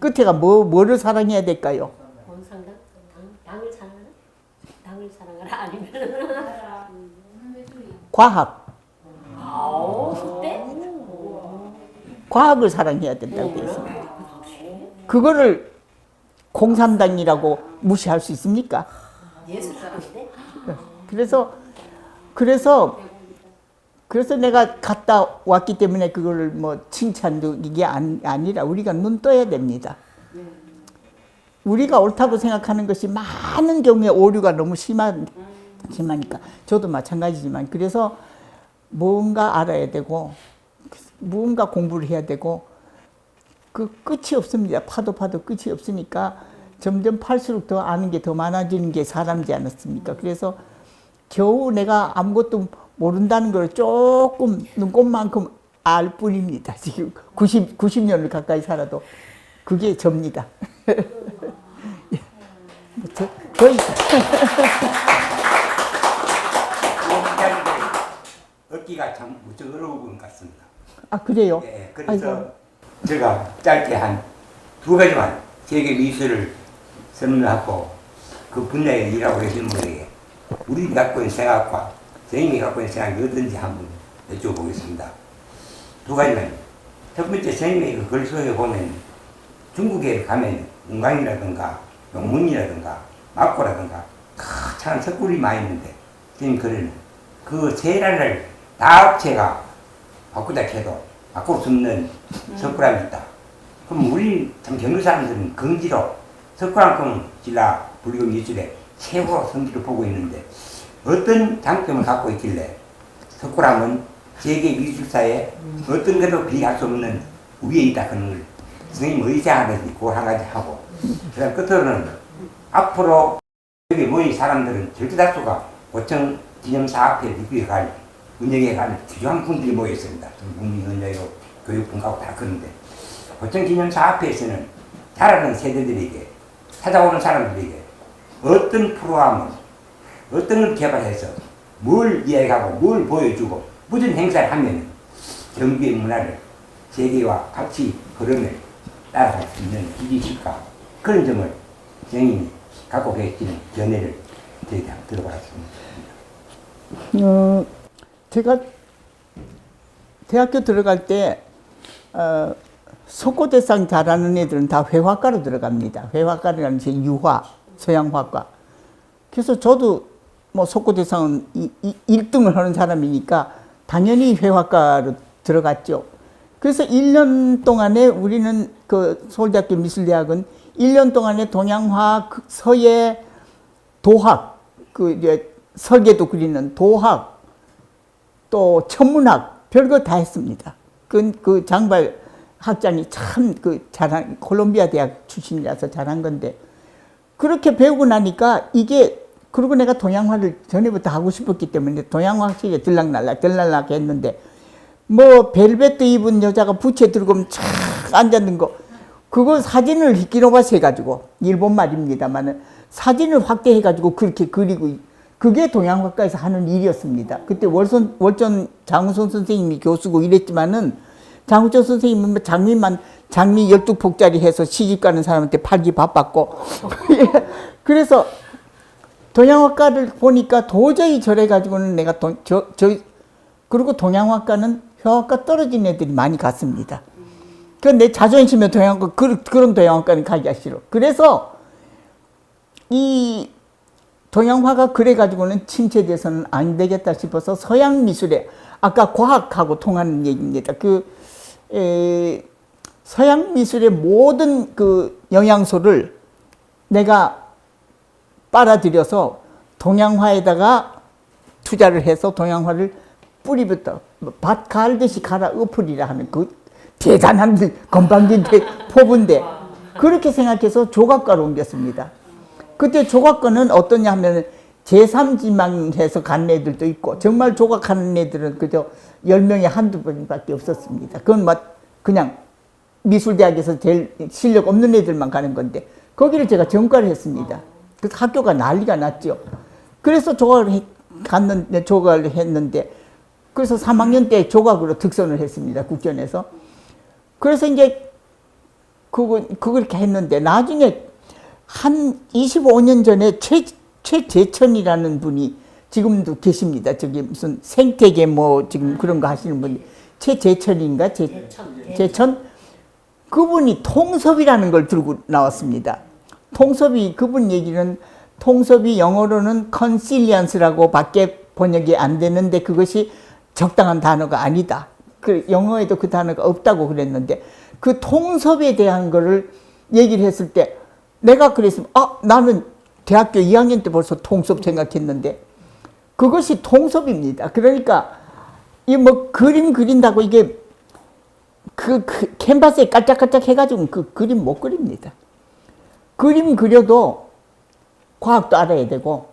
[SPEAKER 1] 끝에가 뭐를 사랑해야 될까요?
[SPEAKER 2] 원상당? 당을 사랑하나? 당을 사랑하나? 아니면
[SPEAKER 1] 과학.
[SPEAKER 2] 그때?
[SPEAKER 1] 과학을 사랑해야 된다고 되어 있습니다. 그거를 공산당이라고 무시할 수 있습니까?
[SPEAKER 2] 예술 사람인데?
[SPEAKER 1] 그래서 그래서 내가 갔다 왔기 때문에 그걸 뭐 칭찬도 이게 아니라 우리가 눈 떠야 됩니다. 우리가 옳다고 생각하는 것이 많은 경우에 오류가 너무 심하니까 저도 마찬가지지만 그래서 뭔가 알아야 되고 무언가 공부를 해야 되고 그 끝이 없습니다. 파도 끝이 없으니까 점점 팔수록 더 아는 게 더 많아지는 게 사람이지 않았습니까? 그래서 겨우 내가 아무것도 모른다는 걸 조금 눈꼽만큼 알 뿐입니다. 지금 90년을 가까이 살아도 그게 접니다. 더 이상.
[SPEAKER 3] 얻기가 참 무척 어려운 것 같습니다.
[SPEAKER 1] 아 그래요?
[SPEAKER 3] 네, 그래서
[SPEAKER 1] 아이고.
[SPEAKER 3] 제가 짧게 한 두 가지만 세계 미술을 설명하고 그 분야에 일하고 계시는 분에게 우리 갖고 있는 생각과 선생님이 갖고 있는 생각이 어떤지 한번 여쭤보겠습니다. 두 가지만. 첫 번째, 선생님의 그 글 속에 보면 중국에 가면 운강이라든가 용문이라든가 막고라든가 거창한 석굴이 많이 있는데 선생님 글에는 그 세란을 다 합체가 바꾸다 해도 바꿀 수 없는 석굴암이 있다. 그럼 우리 참 경주 사람들은 긍지로 석굴암금 진라 불교 미술의 최고 성질을 보고 있는데 어떤 장점을 갖고 있길래 석굴암은 세계 미술사에 어떤 것도 비할 수 없는 위에 있다 하는 걸 선생님 의지하는지 그걸 한 가지 하고 그 다음 끝으로는 앞으로 여기 모인 사람들은 절대 다수가 고청 기념사 앞에 미국에 갈 운영에 갈 귀중한 분들이 모여 있습니다. 국민은행이고 교육분과고 다 그런데 고청 기념사 앞에서는 자라는 세대들에게 찾아오는 사람들에게 어떤 프로그램을 어떤 걸 개발해서 뭘 이야기하고 뭘 보여주고 무슨 행사를 하면 경주의 문화를 세계와 같이 흐름을 따라갈 수 있는 길이 있을까 그런 점을 선생님이 갖고 계시는 견해를 저희가 들어봤습니다.
[SPEAKER 1] 제가 대학교 들어갈 때 석고대상 잘하는 애들은 다 회화과로 들어갑니다. 회화과라는 것이 유화, 서양화과. 그래서 저도 뭐 석고대상은 1등을 하는 사람이니까 당연히 회화과로 들어갔죠. 그래서 1년 동안에 우리는 그 서울대학교 미술대학은 1년 동안에 동양화, 서예, 도학, 그 이제 설계도 그리는 도학, 또 천문학 별거 다 했습니다. 그 장발 학장이 참 콜롬비아 대학 출신이라서 잘한 건데 그렇게 배우고 나니까 이게 그리고 내가 동양화를 전에부터 하고 싶었기 때문에 동양화 학식에 들락날락 했는데 뭐 벨벳도 입은 여자가 부채 들고 촥 앉았는 거 그거 사진을 히키노바스 해가지고 일본 말입니다만은 사진을 확대해가지고 그렇게 그리고 그게 동양화과에서 하는 일이었습니다. 그때 월전 장우선 선생님이 교수고 이랬지만은 장우선 선생님은 뭐 장미 12폭짜리 해서 시집 가는 사람한테 팔기 바빴고 그래서 동양화과를 보니까 도저히 저래가지고는 내가 그리고 동양화과는 회화과 떨어진 애들이 많이 갔습니다. 그 내 자존심에 동양학과 그런 동양학과는 가기가 싫어. 그래서 이 동양화가 그래가지고는 침체돼서는 안 되겠다 싶어서 서양 미술에 아까 과학하고 통하는 얘기입니다. 서양 미술의 모든 그 영양소를 내가 빨아들여서 동양화에다가 투자를 해서 동양화를 뿌리부터 밭 갈듯이 갈아 엎으리라 하는 그 대단한 건방진데 포부인데 그렇게 생각해서 조각과로 옮겼습니다. 그때 조각과는 어떠냐 하면 제3지망해서 간 애들도 있고 정말 조각하는 애들은 그저 10명에 한두 번밖에 없었습니다. 그건 그냥 미술대학에서 제일 실력 없는 애들만 가는 건데 거기를 제가 전과를 했습니다. 그래서 학교가 난리가 났죠. 그래서 조각을 했는데 그래서 3학년 때 조각으로 특선을 했습니다. 국전에서. 그래서 이제 그렇게 했는데 나중에 한 25년 전에 최재천이라는 분이 지금도 계십니다. 저기 무슨 생태계 뭐 지금 그런 거 하시는 분이 최재천인가? 재천? 그분이 통섭이라는 걸 들고 나왔습니다. 통섭이 그분 얘기는 통섭이 영어로는 컨실리언스라고 밖에 번역이 안 되는데 그것이 적당한 단어가 아니다. 그 영어에도 그 단어가 없다고 그랬는데 그 통섭에 대한 거를 얘기를 했을 때 내가 그랬으면 나는 대학교 2학년 때 벌써 통섭 생각했는데 그것이 통섭입니다. 그러니까 이 뭐 그림 그린다고 이게 그 캔버스에 깔짝깔짝 해가지고 그 그림 못 그립니다. 그림 그려도 과학도 알아야 되고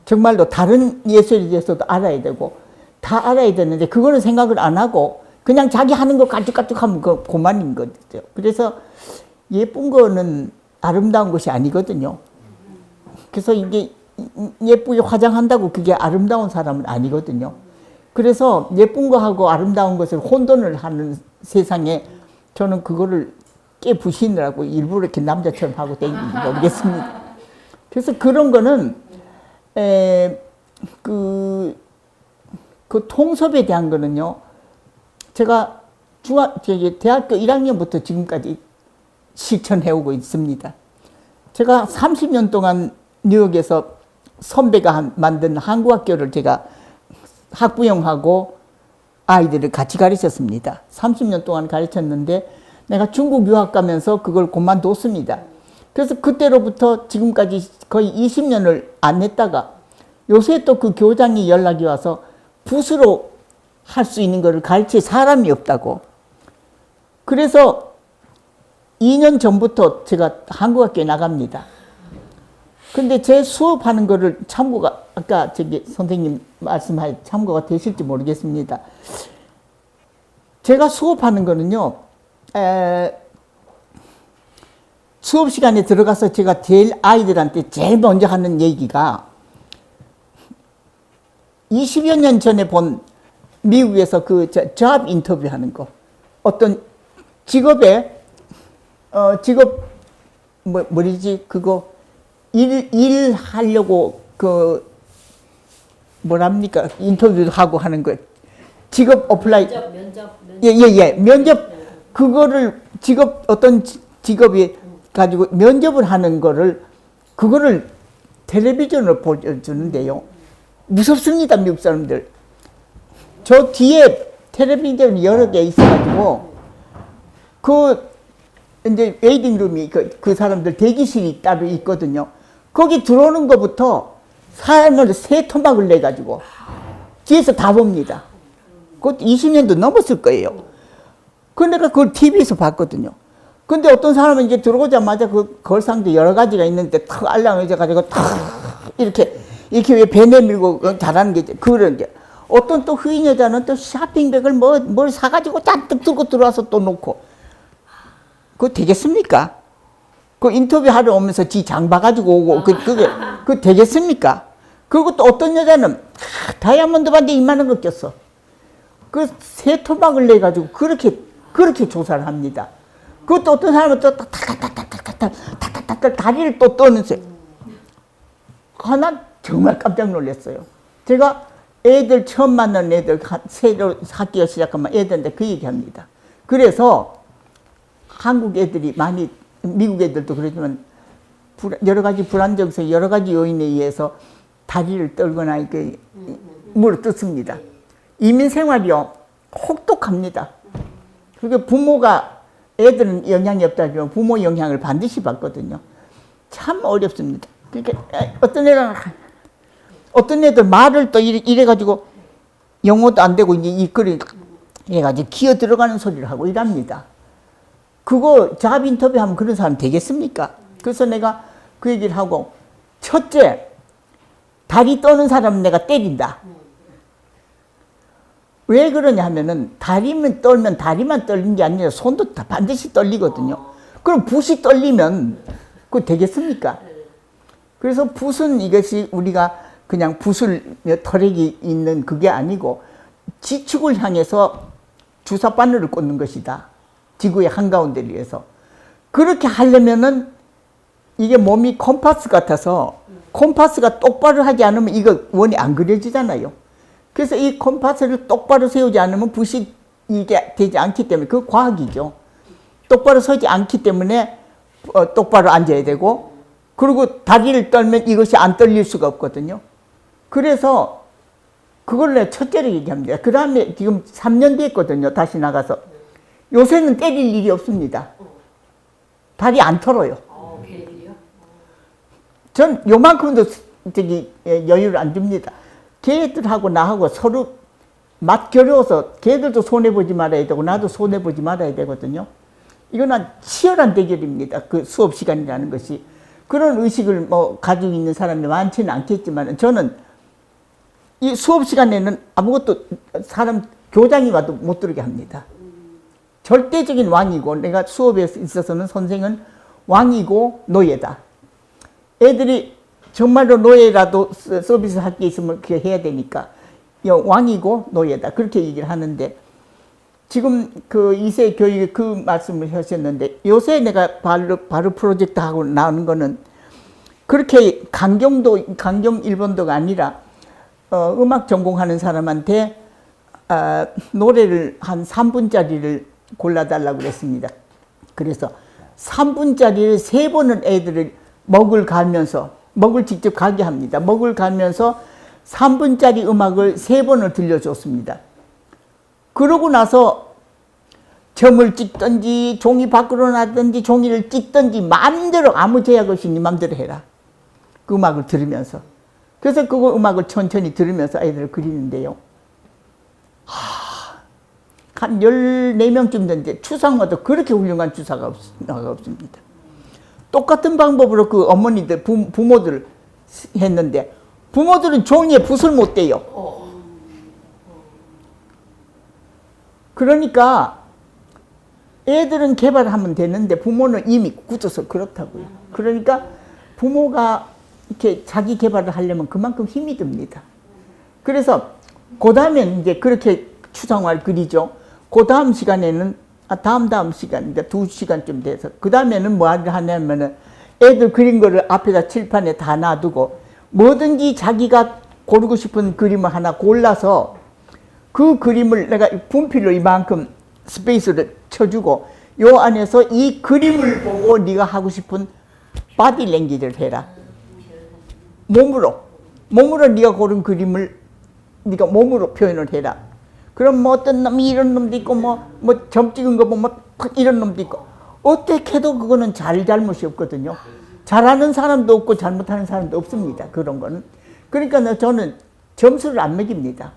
[SPEAKER 1] 정말로 다른 예술에 대해서도 알아야 되고 다 알아야 되는데 그거는 생각을 안 하고 그냥 자기 하는 거 깔쭉깔쭉하면 그만인 거죠. 그래서 예쁜 거는 아름다운 것이 아니거든요. 그래서 이게 예쁘게 화장한다고 그게 아름다운 사람은 아니거든요. 그래서 예쁜 거하고 아름다운 것을 혼돈을 하는 세상에 저는 그거를 깨부시느라고 일부러 이렇게 남자처럼 하고 다니는지 모르겠습니다. 그래서 그런 거는 그 통섭에 대한 거는요. 제가 대학교 1학년부터 지금까지 실천해오고 있습니다. 제가 30년 동안 뉴욕에서 선배가 만든 한국학교를 제가 학부형하고 아이들을 같이 가르쳤습니다. 30년 동안 가르쳤는데 내가 중국 유학 가면서 그걸 그만뒀습니다. 그래서 그때로부터 지금까지 거의 20년을 안 했다가 요새 또 그 교장이 연락이 와서 붓으로 할 수 있는 거를 가르칠 사람이 없다고. 그래서 2년 전부터 제가 한국학교에 나갑니다. 근데 제 수업하는 거를 참고가, 아까 선생님 말씀하신 참고가 되실지 모르겠습니다. 제가 수업하는 거는요, 수업 시간에 들어가서 제가 아이들한테 제일 먼저 하는 얘기가 20여 년 전에 본 미국에서 그 잡 인터뷰 하는 거. 어떤 직업에, 뭐지, 그거, 일 하려고 뭐랍니까? 인터뷰도 하고 하는 거. 직업 어플라이. 면접. 그거를 어떤 직업이 가지고 면접을 하는 거를, 그거를 텔레비전으로 보여주는데요. 무섭습니다, 미국 사람들. 저 뒤에 텔레비전이 여러 개 있어가지고, 이제 웨이팅룸이 그 사람들 대기실이 따로 있거든요. 거기 들어오는 것부터 사람을 새 토막을 내가지고 뒤에서 다 봅니다. 그것도 20년도 넘었을 거예요. 근데 내가 그걸 TV에서 봤거든요. 근데 어떤 사람은 이제 들어오자마자 그 걸상도 여러 가지가 있는데 탁 알랑해져가지고 탁 이렇게 왜 배 내밀고 잘하는 게 그런 게. 어떤 또 흑인 여자는 또 쇼핑백을 뭘 사가지고 잔뜩 들고 들어와서 또 놓고. 그거 되겠습니까? 그 인터뷰 하러 오면서 지 장 봐가지고 오고, 그게 되겠습니까? 그리고 또 어떤 여자는 다이아몬드 반지 2만 원 꼈어. 그 새 토막을 내가지고 그렇게 조사를 합니다. 그것도 어떤 사람은 또 탁탁탁탁탁탁탁탁탁 다리를 또 떠는서 하나 정말 깜짝 놀랐어요. 제가 애들 처음 만난 애들 새로 학기가 시작하면 애들한테 그 얘기합니다. 그래서 한국 애들이 많이, 미국 애들도 그러지만 여러 가지 불안정성, 여러 가지 요인에 의해서 다리를 떨거나 이렇게 물어 뜯습니다. 이민 생활이요, 혹독합니다. 그게 부모가, 애들은 영향이 없다지만 부모 영향을 반드시 받거든요. 참 어렵습니다. 그러니까 어떤 애들 말을 또 이래가지고 영어도 안 되고 이제 이래가지고 기어 들어가는 소리를 하고 이랍니다. 그거 잡 인터뷰하면 그런 사람 되겠습니까? 그래서 내가 그 얘기를 하고, 첫째, 다리 떠는 사람은 내가 때린다. 왜 그러냐 하면은 다리만 떨면 다리만 떨린 게 아니라 손도 다 반드시 떨리거든요. 그럼 붓이 떨리면 그거 되겠습니까? 그래서 붓은 이것이 우리가 그냥 붓을 털이 있는 그게 아니고 지축을 향해서 주사바늘을 꽂는 것이다. 지구의 한가운데를 위해서. 그렇게 하려면은 이게 몸이 컴파스 같아서 컴파스가 똑바로 하지 않으면 이거 원이 안 그려지잖아요. 그래서 이 컴파스를 똑바로 세우지 않으면 붓이 이게 되지 않기 때문에 그 과학이죠. 똑바로 서지 않기 때문에 똑바로 앉아야 되고, 그리고 다리를 떨면 이것이 안 떨릴 수가 없거든요. 그래서 그걸 내가 첫째로 얘기합니다. 그 다음에 지금 3년 됐거든요. 다시 나가서. 요새는 때릴 일이 없습니다. 다리 안 털어요.
[SPEAKER 2] 걔들이요?
[SPEAKER 1] 전 요만큼도 여유를 안 줍니다. 걔들하고 나하고 서로 맞겨려워서 걔들도 손해보지 말아야 되고 나도 손해보지 말아야 되거든요. 이건 치열한 대결입니다. 그 수업 시간이라는 것이. 그런 의식을 뭐 가지고 있는 사람이 많지는 않겠지만 저는 이 수업 시간에는 아무것도 사람 교장이 와도 못 들게 합니다. 절대적인 왕이고 내가 수업에 있어서는 선생은 왕이고 노예다. 애들이 정말로 노예라도 서비스 할 게 있으면 그렇게 해야 되니까 왕이고 노예다. 그렇게 얘기를 하는데 지금 그 2세 교육에 그 말씀을 하셨는데 요새 내가 바로 프로젝트 하고 나오는 거는 그렇게 강경 일본도가 아니라 음악 전공하는 사람한테 노래를 한 3분짜리를 골라달라고 그랬습니다. 그래서 3분짜리를 3번은 애들을 먹을 직접 가게 합니다. 먹을 가면서 3분짜리 음악을 3번을 들려줬습니다. 그러고 나서 점을 찍든지 종이 밖으로 놨든지 종이를 찍든지 마음대로 아무 제약 없이 네 마음대로 해라. 그 음악을 들으면서. 그래서 그거 음악을 천천히 들으면서 아이들을 그리는데요. 한 14명쯤 됐는데 추상마다 그렇게 훌륭한 추사가 없습니다. 똑같은 방법으로 그 어머니들, 부모들 했는데 부모들은 종이에 붓을 못 대요. 그러니까 애들은 개발하면 되는데 부모는 이미 굳어서 그렇다고요. 그러니까 부모가 이렇게 자기 개발을 하려면 그만큼 힘이 듭니다. 그래서 그 다음에 이제 그렇게 추상화를 그리죠. 그 다음 시간에는 다음 시간 이제 2시간쯤 돼서 그 다음에는 뭐 하냐면은 애들 그린 거를 앞에다 칠판에 다 놔두고 뭐든지 자기가 고르고 싶은 그림을 하나 골라서 그 그림을 내가 분필로 이만큼 스페이스를 쳐주고 요 안에서 이 그림을 보고 네가 하고 싶은 바디 랭귀지를 해라. 몸으로 네가 고른 그림을 네가 몸으로 표현을 해라. 그럼 뭐 어떤 놈이 이런 놈도 있고 뭐 점 찍은 거 보면 이런 놈도 있고 어떻게 해도 그거는 잘못이 없거든요. 잘하는 사람도 없고 잘못하는 사람도 없습니다. 그런 거는. 그러니까 저는 점수를 안 매깁니다.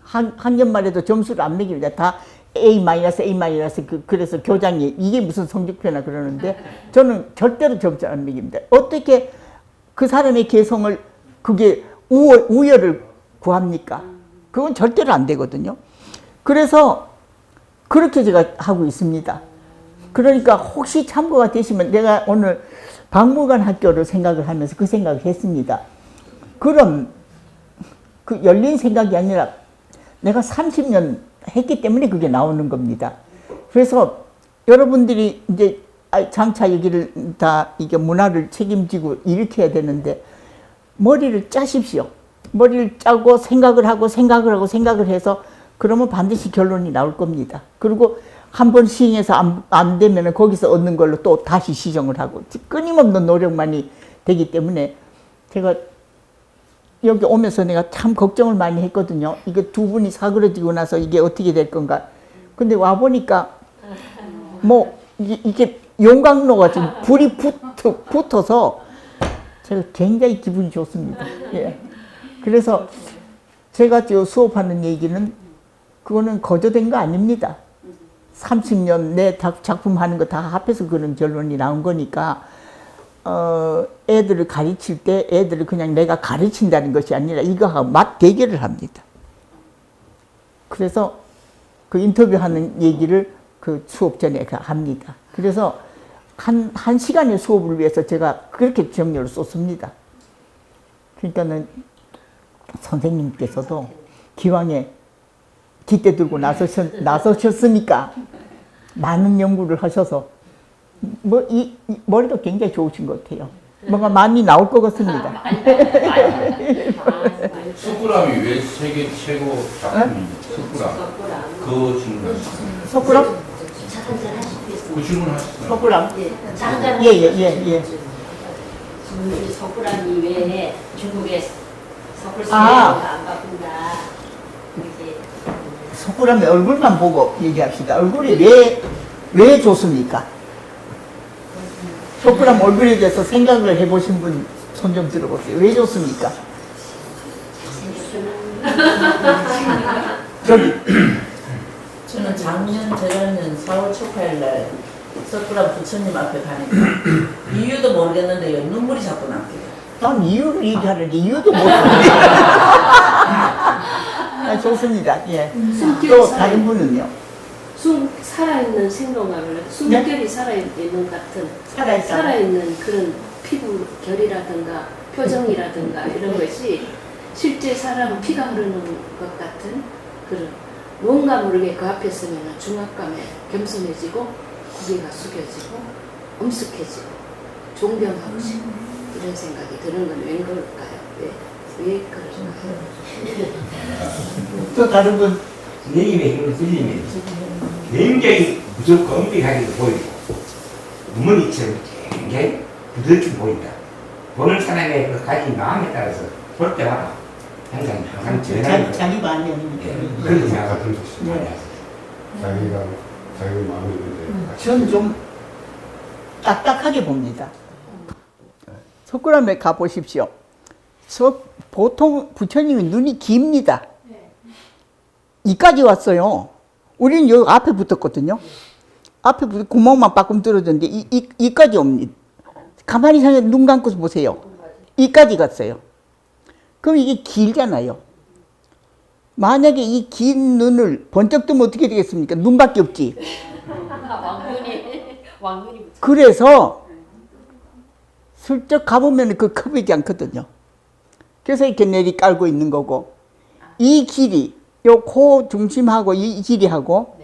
[SPEAKER 1] 학년만 해도 점수를 안 매깁니다. 다 A-, 그래서 교장이 이게 무슨 성적표나 그러는데 저는 절대로 점수 안 매깁니다. 어떻게 그 사람의 개성을 그게 우열을 구합니까? 그건 절대로 안 되거든요. 그래서 그렇게 제가 하고 있습니다. 그러니까 혹시 참고가 되시면 내가 오늘 박물관 학교를 생각을 하면서 그 생각을 했습니다. 그럼 그 열린 생각이 아니라 내가 30년 했기 때문에 그게 나오는 겁니다. 그래서 여러분들이 이제 장차 여기를 다 이게 문화를 책임지고 일으켜야 되는데 머리를 짜십시오. 머리를 짜고 생각을 하고 해서 그러면 반드시 결론이 나올 겁니다. 그리고 한 번 시행해서 안 되면 거기서 얻는 걸로 또 다시 시정을 하고 끊임없는 노력만이 되기 때문에 제가 여기 오면서 내가 참 걱정을 많이 했거든요. 이게 두 분이 사그러지고 나서 이게 어떻게 될 건가. 근데 와보니까 뭐 이게 용광로가 지금 불이 붙어서 제가 굉장히 기분이 좋습니다. 예. 그래서 제가 수업하는 얘기는 그거는 거저된 거 아닙니다. 30년 내 작품 하는 거 다 합해서 그런 결론이 나온 거니까 애들을 가르칠 때 애들을 그냥 내가 가르친다는 것이 아니라 이거하고 맞 대결을 합니다. 그래서 그 인터뷰하는 얘기를 그 수업 전에 합니다. 그래서 한 시간의 수업을 위해서 제가 그렇게 정렬을 쏟습니다. 그러니까는 선생님께서도 기왕에 깃대 들고 나서셨으니까 많은 연구를 하셔서 머리도 굉장히 좋으신 것 같아요. 뭔가 많이 나올 것 같습니다.
[SPEAKER 4] 석굴암이 왜 세계 최고 작품입니까? 석굴암. 그 질문하셨어요.
[SPEAKER 1] 석굴암?
[SPEAKER 4] 그 질문하셨어요.
[SPEAKER 1] 석굴암?
[SPEAKER 2] 예. 석굴암이 왜 중국의 석굴 세계가 안 바꾼다. 그렇게
[SPEAKER 1] 석굴암의 얼굴만 보고 얘기합시다. 얼굴이 왜 좋습니까? 석굴암 얼굴에 대해서 생각을 해보신 분 손 좀 들어보세요. 왜 좋습니까? 저기
[SPEAKER 5] 저는 작년, 재작년 4월 초파일 날 석굴암 부처님 앞에 가니까 이유도 모르겠는데요. 눈물이 자꾸 나게요.
[SPEAKER 1] 난 이유를 얘기하는데 이유도 모르겠네. 아, 좋습니다. 예. 또 다른 분은요?
[SPEAKER 2] 살아있는 생동감을 숨결이 살아있는 것 같은 살아있는 그런 피부 결이라든가 표정이라든가 이런 것이 실제 사람 피가 흐르는 것 같은 그런 뭔가 모르게 그 앞에 서면 중압감에 겸손해지고 고개가 숙여지고 엄숙해지고 존경하고 싶고 이런 생각이 드는 건 웬 걸까요? 왜 그럴까요?
[SPEAKER 1] 또 다른 분?
[SPEAKER 3] 내님의 힘을 들리면 굉장히 무섭고 엄밀하게 보이고 눈물이처럼 굉장히 부드럽게 보인다. 보는 사람의 그 가진 마음에 따라서 볼 때마다 항상 전하는
[SPEAKER 1] 자기 반응입니다.
[SPEAKER 3] 그런 생각을 들고
[SPEAKER 1] 네.
[SPEAKER 6] 자기가 마음이 있는데
[SPEAKER 1] 저는 좀 딱딱하게 봅니다. 석굴암에 가보십시오. 보통 부처님이 눈이 깁니다. 이까지 왔어요. 우리는 여기 앞에 붙었거든요. 앞에 구멍만 빠끔 뚫어졌는데 이까지 옵니다. 가만히 생각해 눈 감고 보세요. 이까지 갔어요. 그럼 이게 길잖아요. 만약에 이 긴 눈을 번쩍 뜨면 어떻게 되겠습니까? 눈밖에 없지.
[SPEAKER 2] 왕눈이
[SPEAKER 1] 그래서 슬쩍 가보면 그 커보지 않거든요. 그래서 이렇게 내리 깔고 있는 거고, 이 길이, 요 코 중심하고 이 길이하고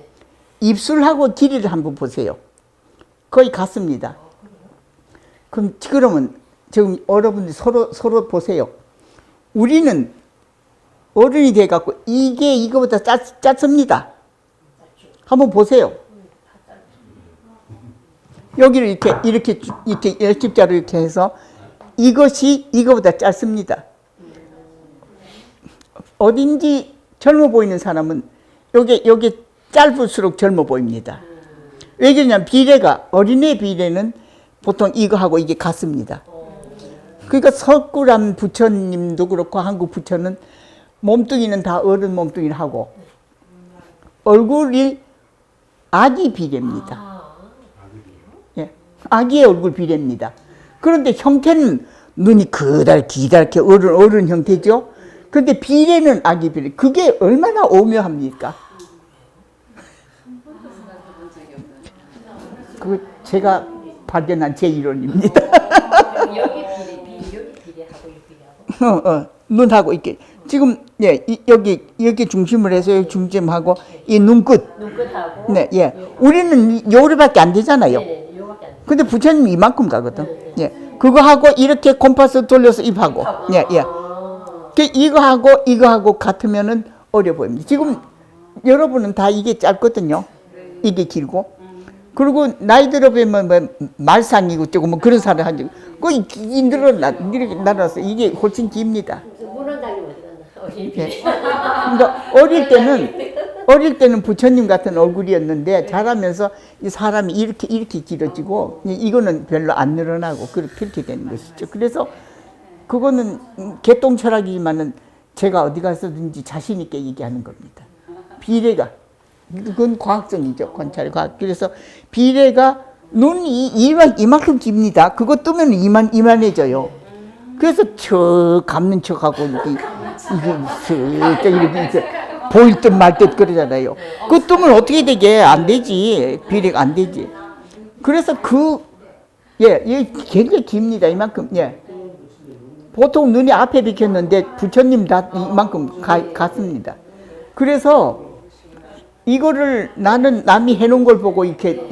[SPEAKER 1] 입술하고 길이를 한번 보세요. 거의 같습니다. 그러면 지금 여러분들 서로 보세요. 우리는 어른이 돼갖고 이게 이거보다 짧습니다. 한번 보세요. 여기를 이렇게 열집자로 이렇게 해서 이것이 이거보다 짧습니다. 어딘지 젊어 보이는 사람은 요게 짧을수록 젊어 보입니다. 왜 그러냐면 비례가 어린애 비례는 보통 이거하고 이게 같습니다. 그러니까 석굴암 부처님도 그렇고 한국 부처는 몸뚱이는 다 어른 몸뚱이를 하고 얼굴이 아기 비례입니다. 예, 아기의 얼굴 비례입니다. 그런데 형태는 눈이 기다랗게 어른 형태죠. 그런데 비례는 아기 비례. 그게 얼마나 오묘합니까? 그 제가 발견한 제 이론입니다.
[SPEAKER 2] 여기 비례하고 이 비례하고
[SPEAKER 1] 눈하고 이렇게 지금 여기 중심을 해서 여기 중심하고 이 눈끝.
[SPEAKER 2] 눈끝하고
[SPEAKER 1] 네, 예. 우리는 요리밖에 안 되잖아요.
[SPEAKER 2] 네네 요밖에 안 돼.
[SPEAKER 1] 근데 부처님이 이만큼 가거든. 예. 그거 하고 이렇게 콤파스 돌려서 입하고. 예, 예. 이거하고 같으면은 어려 보입니다. 지금 여러분은 다 이게 짧거든요. 이게 길고. 그리고 나이 들어 보면 뭐 말상이고 저거 뭐 그런 사람 하죠. 이렇게 날아서 이게 훨씬 깁니다.
[SPEAKER 2] 문원장님 어디 갔나?
[SPEAKER 1] 예. 그러니까 어릴 때는 부처님 같은 얼굴이었는데 자라면서 이 사람이 이렇게 길어지고 이거는 별로 안 늘어나고 그렇게 되는 것이죠. 그래서 그거는 개똥 철학이지만은 제가 어디 가서든지 자신 있게 얘기하는 겁니다. 비례가 그건 과학적이죠. 관찰 과학. 그래서 비례가 눈이 이만큼 깁니다. 그거 뜨면 이만해져요. 그래서 감는 척하고 이렇게 보일 듯 말 듯 그러잖아요. 그거 뜨면 어떻게 되게 안 되지. 비례가 안 되지. 그래서 이게 굉장히 깁니다. 이만큼. 예. 보통 눈이 앞에 비켰는데 부처님 다 이만큼 갔습니다. 그래서 이거를 나는 남이 해놓은 걸 보고 이제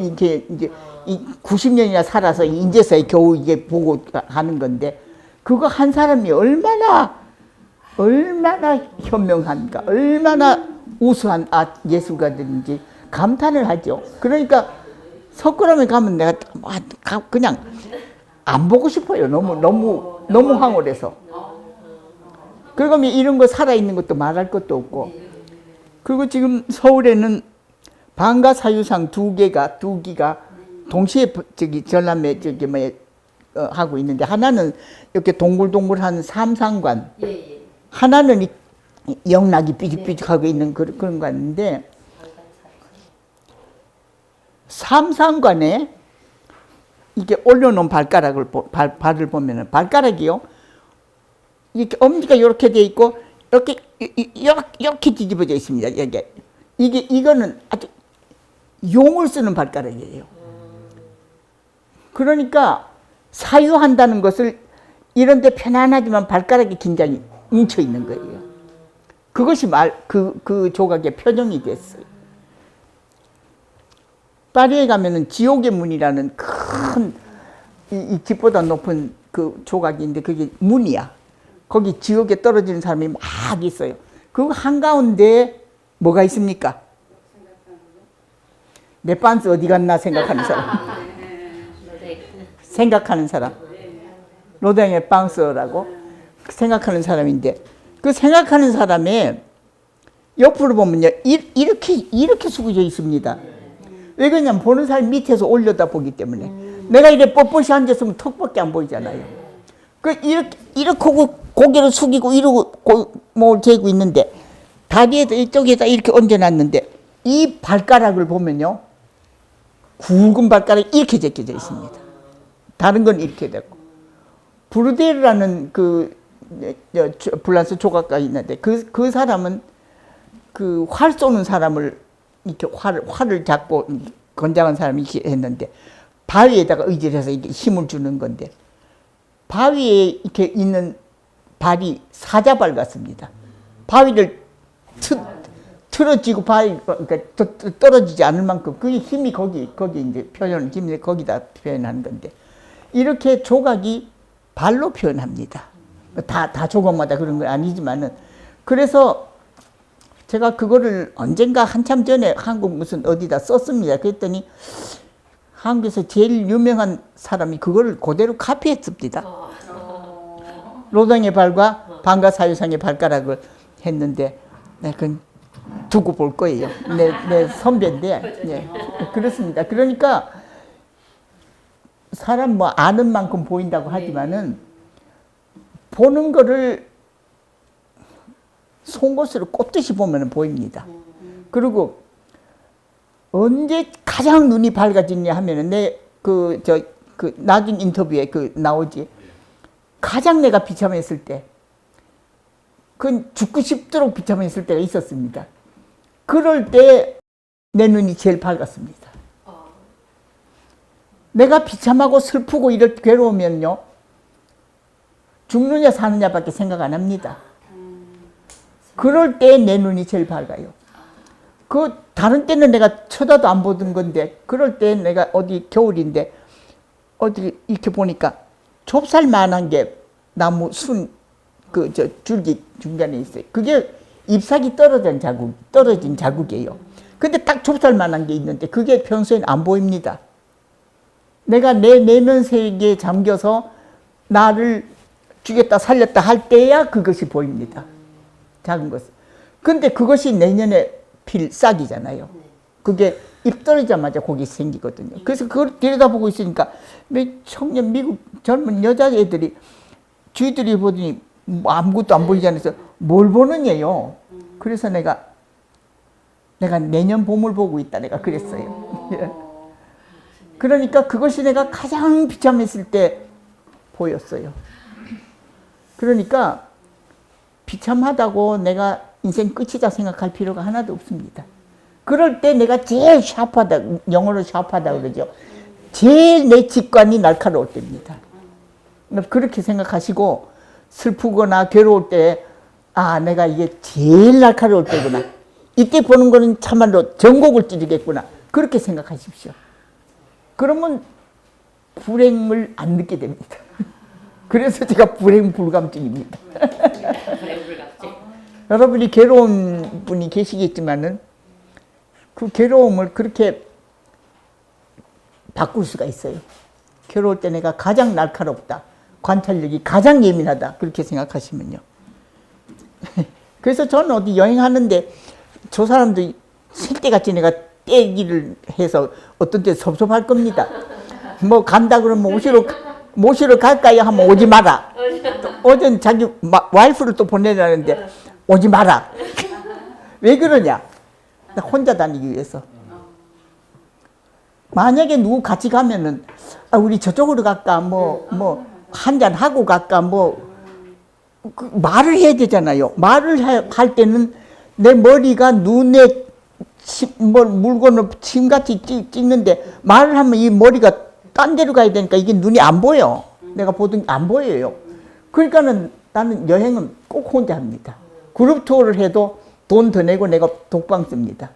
[SPEAKER 1] 90년이나 살아서 인제서 겨우 이게 보고 하는 건데 그거 한 사람이 얼마나 현명한가, 얼마나 우수한 예술가들인지 감탄을 하죠. 그러니까 석굴암에 가면 내가 그냥 안 보고 싶어요. 너무 황홀해서. 그러면 이런 거 살아있는 것도 말할 것도 없고 그리고 지금 서울에는 방가 사유상 두 기가 동시에 저기 전람회 저기 뭐 하고 있는데 하나는 이렇게 동글동글한 삼상관,
[SPEAKER 2] 예, 예.
[SPEAKER 1] 하나는 영락이 삐죽삐죽하고 있는 그런 거 같은데 삼상관에 이렇게 올려놓은 발을 보면은 발가락이요. 이렇게 엄지가 이렇게 돼 있고 이렇게 뒤집어져 있습니다. 이거는 아주 용을 쓰는 발가락이에요. 그러니까 사유한다는 것을 이런데 편안하지만 발가락이 굉장히 뭉쳐 있는 거예요. 그것이 그 조각의 표정이 됐어요. 파리에 가면은 지옥의 문이라는 큰 이 집보다 높은 그 조각인데 그게 문이야. 거기 지옥에 떨어지는 사람이 막 있어요. 그 한가운데 뭐가 있습니까? 내 빤스 어디 갔나 생각하는 사람. 생각하는 사람. 로댕의 빤스라고 생각하는 사람인데 그 생각하는 사람의 옆으로 보면요. 이렇게 숙여져 있습니다. 왜 그러냐면 보는 사람이 밑에서 올려다 보기 때문에. 내가 이렇게 뻣뻣이 앉았으면 턱밖에 안 보이잖아요. 이렇게 고개를 숙이고 이러고 뭘 재고 있는데 다리에다 이쪽에다 이렇게 얹어놨는데 이 발가락을 보면요. 굵은 발가락이 이렇게 제껴져 있습니다. 다른 건 이렇게 되고. 브루데르라는 프랑스 조각가 있는데 그 사람은 그 활 쏘는 사람을 이렇게 활을 잡고 건장한 사람이 이렇게 했는데 바위에다가 의지를 해서 이렇게 힘을 주는 건데 바위에 이렇게 있는 발이 사자발 같습니다. 바위를 틀어지고 그러니까 떨어지지 않을 만큼 그게 힘이 거기 이제 힘이 거기다 표현하는 건데 이렇게 조각이 발로 표현합니다. 다 조각마다 그런 건 아니지만은 그래서 제가 그거를 언젠가 한참 전에 한국 무슨 어디다 썼습니다. 그랬더니 한국에서 제일 유명한 사람이 그거를 그대로 카피했습니다. 로댕의 발과 방가 사유상의 발가락을 했는데 그건 두고 볼 거예요. 내 선배인데 네. 그렇습니다. 그러니까 사람 뭐 아는 만큼 보인다고 하지만은 보는 거를 송곳으로 꼽듯이 보면 보입니다. 그리고 언제 가장 눈이 밝아지냐 하면은 낙인 인터뷰에 나오지. 가장 내가 비참했을 때, 그건 죽고 싶도록 비참했을 때가 있었습니다. 그럴 때 내 눈이 제일 밝았습니다. 내가 비참하고 슬프고 이렇게 괴로우면요, 죽느냐 사느냐밖에 생각 안 합니다. 그럴 때 내 눈이 제일 밝아요. 다른 때는 내가 쳐다도 안 보던 건데, 그럴 때 내가 어디 겨울인데, 어디 이렇게 보니까 좁쌀만한 게 나무 줄기 중간에 있어요. 그게 잎사귀 떨어진 자국이에요. 근데 딱 좁쌀만한 게 있는데, 그게 평소엔 안 보입니다. 내가 내 내면 세계에 잠겨서 나를 죽였다 살렸다 할 때야 그것이 보입니다. 작은 것. 근데 그것이 내년에 필 싹이잖아요. 그게 잎 떨어지자마자 거기 생기거든요. 그래서 그걸 들여다보고 있으니까 청년 미국 젊은 여자애들이 쥐들이 보더니 아무것도 안 보이지 않아서 뭘 보느냐요. 그래서 내가 내년 봄을 보고 있다 내가 그랬어요. 그러니까 그것이 내가 가장 비참했을 때 보였어요. 그러니까 비참하다고 내가 인생 끝이다 생각할 필요가 하나도 없습니다. 그럴 때 내가 제일 샤프하다, 영어로 샤프하다 그러죠. 제일 내 직관이 날카로울 때입니다. 그렇게 생각하시고 슬프거나 괴로울 때 내가 이게 제일 날카로울 때구나. 이때 보는 거는 참말로 전곡을 찌르겠구나. 그렇게 생각하십시오. 그러면 불행을 안 느끼게 됩니다. 그래서 제가 불행불감증입니다. 여러분이 괴로운 분이 계시겠지만은 그 괴로움을 그렇게 바꿀 수가 있어요. 괴로울 때 내가 가장 날카롭다. 관찰력이 가장 예민하다. 그렇게 생각하시면요. 그래서 저는 어디 여행하는데 저 사람도 생때같이 내가 떼기를 해서 어떤 때 섭섭할 겁니다. 뭐 간다 그러면 모시러 갈까요? 하면 오지 마라. 어젠 자기 와이프를 또 보내라는데 오지 마라. 왜 그러냐? 나 혼자 다니기 위해서. 만약에 누구 같이 가면은 우리 저쪽으로 갈까 뭐 한잔 하고 갈까 그 말을 해야 되잖아요. 말을 할 때는 내 머리가 눈에 물건을 침같이 찍는데 말을 하면 이 머리가 딴 데로 가야 되니까 이게 눈이 안 보여. 내가 보던 게 안 보여요. 그러니까는 나는 여행은 꼭 혼자 합니다. 그룹 투어를 해도 돈 더 내고 내가 독방 씁니다.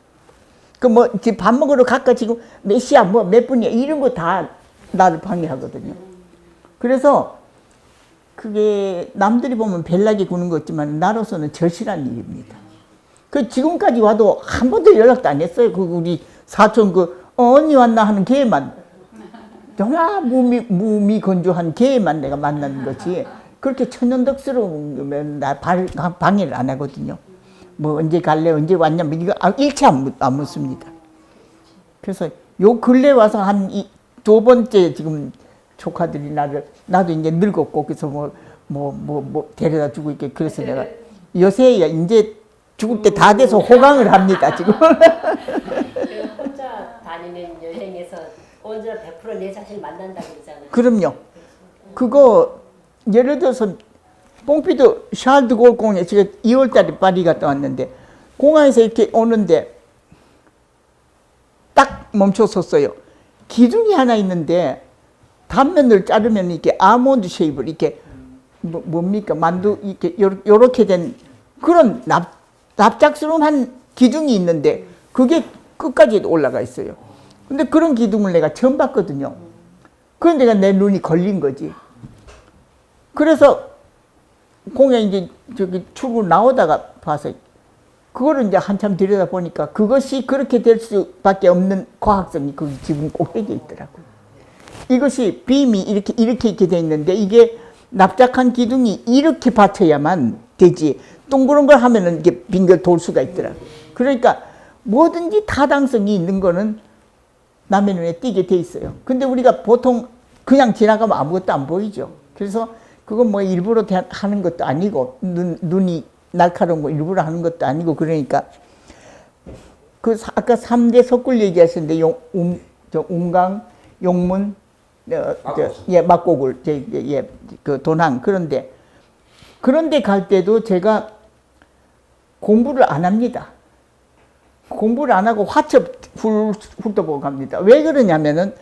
[SPEAKER 1] 지금 밥 먹으러 갈까 지금 몇 시야 몇 분이야 이런 거 다 나를 방해하거든요. 그래서 그게 남들이 보면 별나게 구는 것 같지만 나로서는 절실한 일입니다. 지금까지 와도 한 번도 연락도 안 했어요. 우리 사촌 언니 왔나 하는 걔만 정말 무미건조한 걔만 내가 만나는 거지. 그렇게 천연덕스러우면 나 방해를 안 하거든요. 언제 갈래 언제 왔냐 이거 일체 안 묻습니다. 그래서 요 근래 와서 한 두 번째 지금 조카들이 나도 이제 늙었고 그래서 데려다 주고 있게 그래서 내가 요새 이제 죽을 때 다 돼서 호강을 합니다 지금.
[SPEAKER 7] 혼자 다니는 여행에서 언제나 100% 내 자신 만난다고 그러잖아요.
[SPEAKER 1] 그럼요. 그거 예를 들어서 뽕피도 샤르드골 공항에 제가 2월달에 파리 갔다 왔는데 공항에서 이렇게 오는데 딱 멈춰섰어요. 기둥이 하나 있는데 단면을 자르면 이렇게 아몬드 쉐입을 이렇게 뭡니까 만두 이렇게 요렇게 된 그런 납작스러운 기둥이 있는데 그게 끝까지 올라가 있어요. 근데 그런 기둥을 내가 처음 봤거든요. 그런데 내 눈이 걸린 거지. 그래서 공연 이제 출구 나오다가 봐서 그거를 이제 한참 들여다보니까 그것이 그렇게 될 수밖에 없는 과학성이 그 지붕 꼭대기에 있더라고요. 이것이 빔이 이렇게 돼 있는데 이게 납작한 기둥이 이렇게 받쳐야만 되지 동그란 걸 하면은 이게 빙글 돌 수가 있더라고요. 그러니까 뭐든지 타당성이 있는 거는 남의 눈에 띄게 돼 있어요. 근데 우리가 보통 그냥 지나가면 아무것도 안 보이죠. 그래서 그건 일부러 하는 것도 아니고 눈이 날카로운 거 일부러 하는 것도 아니고 그러니까 아까 3대 석굴 얘기하셨는데 운강, 용문, 막고굴, 돈항 그런데 갈 때도 제가 공부를 안 합니다. 공부를 안 하고 화첩 훑어보고 갑니다. 왜 그러냐면은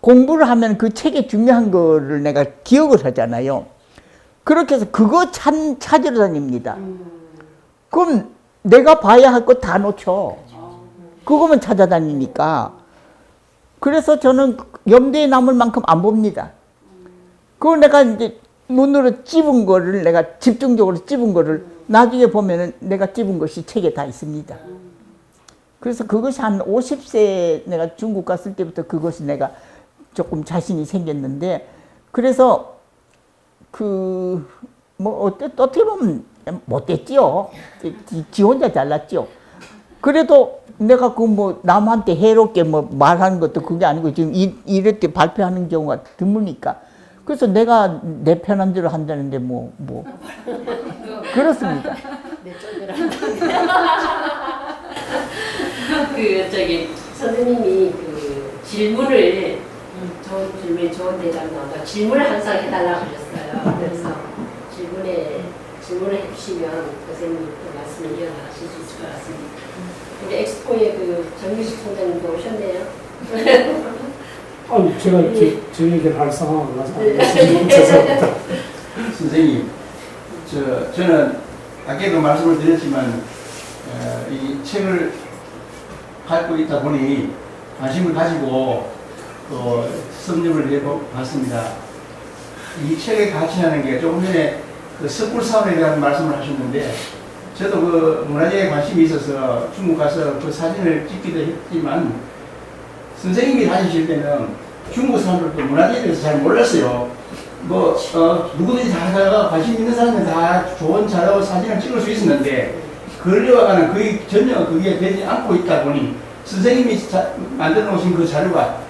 [SPEAKER 1] 공부를 하면 그 책에 중요한 거를 내가 기억을 하잖아요. 그렇게 해서 그거 찾으러 다닙니다. 그럼 내가 봐야 할 거 다 놓쳐. 그거만 찾아다니니까. 그래서 저는 염두에 남을 만큼 안 봅니다. 그거 내가 이제 눈으로 찝은 거를 내가 집중적으로 찝은 거를 나중에 보면은 내가 찝은 것이 책에 다 있습니다. 그래서 그것이 한 50세 내가 중국 갔을 때부터 그것이 내가 조금 자신이 생겼는데 그래서 어떻게 보면 못됐지요. 지 혼자 잘났지요. 그래도 내가 남한테 해롭게 말하는 것도 그게 아니고 지금 이럴 때 발표하는 경우가 드무니까. 그래서 내가 내 편한 대로 한다는데 그렇습니다.
[SPEAKER 7] 내 쫀대로 선생님이 질문을 좋은 대답 나온다. 질문을 항상 해달라고 하셨어요. 그래서 질문을 해주시면 선생님 말씀을 이어나가실 수 있을 것 같습니다. 근데 엑스포에 정유식 총장님도 오셨네요.
[SPEAKER 8] 아니 제가 제 얘기를 할 상황은 죄송합니다.
[SPEAKER 9] 선생님, 저는 아까도 말씀을 드렸지만 이 책을 갖고 있다 보니 관심을 가지고 또 섭렵을 해봤습니다. 이 책의 가치라는 게 조금 전에 석굴사원에 대한 말씀을 하셨는데 저도 문화재에 관심이 있어서 중국 가서 사진을 찍기도 했지만 선생님이 다니실 때는 중국 사람들도 문화재에 대해서 잘 몰랐어요. 누구든지 다 관심 있는 사람은 다 좋은 자료 사진을 찍을 수 있었는데 근래와는 거의 전혀 그게 되지 않고 있다 보니 선생님이 만들어 놓으신 그 자료가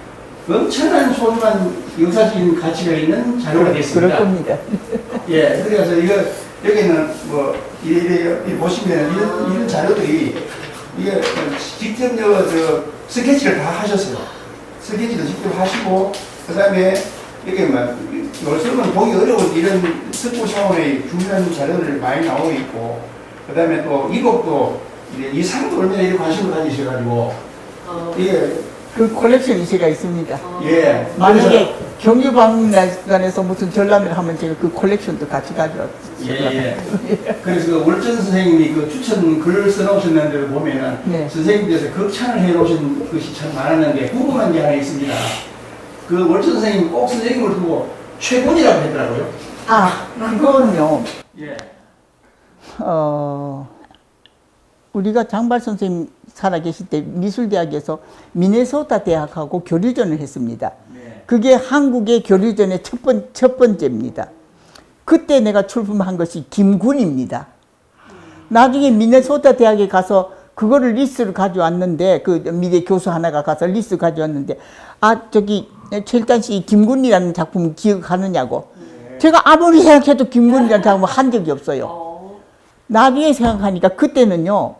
[SPEAKER 9] 엄청난 소중한 역사적인 가치가 있는 자료가 됐습니다.
[SPEAKER 1] 그럴 겁니다.
[SPEAKER 9] 예, 그래서 여기는 뭐 이래 보시면 이런 자료들이 이게 직접 저 스케치를 다 하셨어요. 스케치도 직접 하시고 그다음에 이게 막 요즘은 보기 어려운 이런 석고 차원의 중요한 자료들 많이 나오고 있고 그다음에 또 이곡도 이 상도 얼마나 이렇게 관심을 가지셔가지고 이게
[SPEAKER 1] 그 콜렉션이 제가 있습니다.
[SPEAKER 9] 예
[SPEAKER 1] 만약에 경유박물관에서 무슨 전람회를 하면 제가 그 콜렉션도 같이 가져왔어요.
[SPEAKER 9] 예. 그래서 그 월전 선생님이 그 추천 글을 써놓으셨는 데를 보면은
[SPEAKER 1] 네.
[SPEAKER 9] 선생님께서 극찬을 해놓으신 것이 참 많았는데 궁금한 게 하나 있습니다. 그 월전 선생님 꼭 선생님을 두고 최고이라고 했더라고요.
[SPEAKER 1] 아, 그거는요.
[SPEAKER 9] 예.
[SPEAKER 1] 우리가 장발 선생님 살아계실 때 미술대학에서 미네소타 대학하고 교류전을 했습니다.
[SPEAKER 9] 네.
[SPEAKER 1] 그게 한국의 교류전의 첫 번째입니다. 그때 내가 출품한 것이 김군입니다. 나중에 미네소타 대학에 가서 그거를 리스트를 가져왔는데 그 미대 교수 하나가 가서 리스트 가져왔는데 저기 최일단 씨 김군이라는 작품 기억하느냐고.
[SPEAKER 9] 네.
[SPEAKER 1] 제가 아무리 생각해도 김군이라는 작품을 한 적이 없어요. 나중에 생각하니까 그때는요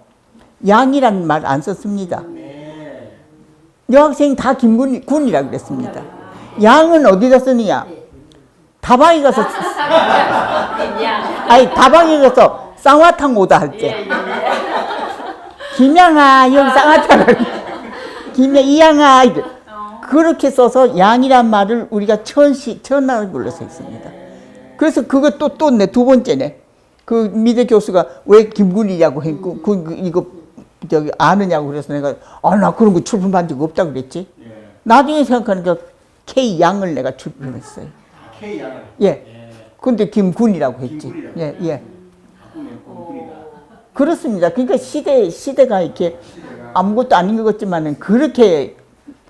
[SPEAKER 1] 양이라는 말 안 썼습니다.
[SPEAKER 9] 네.
[SPEAKER 1] 여학생이 다 김군이라고 그랬습니다. 양은 어디다 쓰느냐? 다방에 가서 아니 다방에 가서 쌍화탕 오다 할 때 김양아 여기 쌍화탕을 이양아 그렇게 써서 양이란 말을 우리가 천하를 불러서 했습니다. 그래서 그거 또 내 두 번째네. 그 미대 교수가 왜 김군이냐고 했고 이거 저기 아느냐고 그래서 내가 나 그런 거 출품한 적 없다고 그랬지.
[SPEAKER 9] 예.
[SPEAKER 1] 나중에 생각하니까 K 양을 내가 출품했어요.
[SPEAKER 9] K 양을.
[SPEAKER 1] 예. 근데 김군이라고 했지.
[SPEAKER 9] 김군이라고.
[SPEAKER 1] 예, 예.
[SPEAKER 9] 김군이다.
[SPEAKER 1] 그렇습니다. 그러니까 시대가 이렇게 아무것도 아닌 것 같지만은 그렇게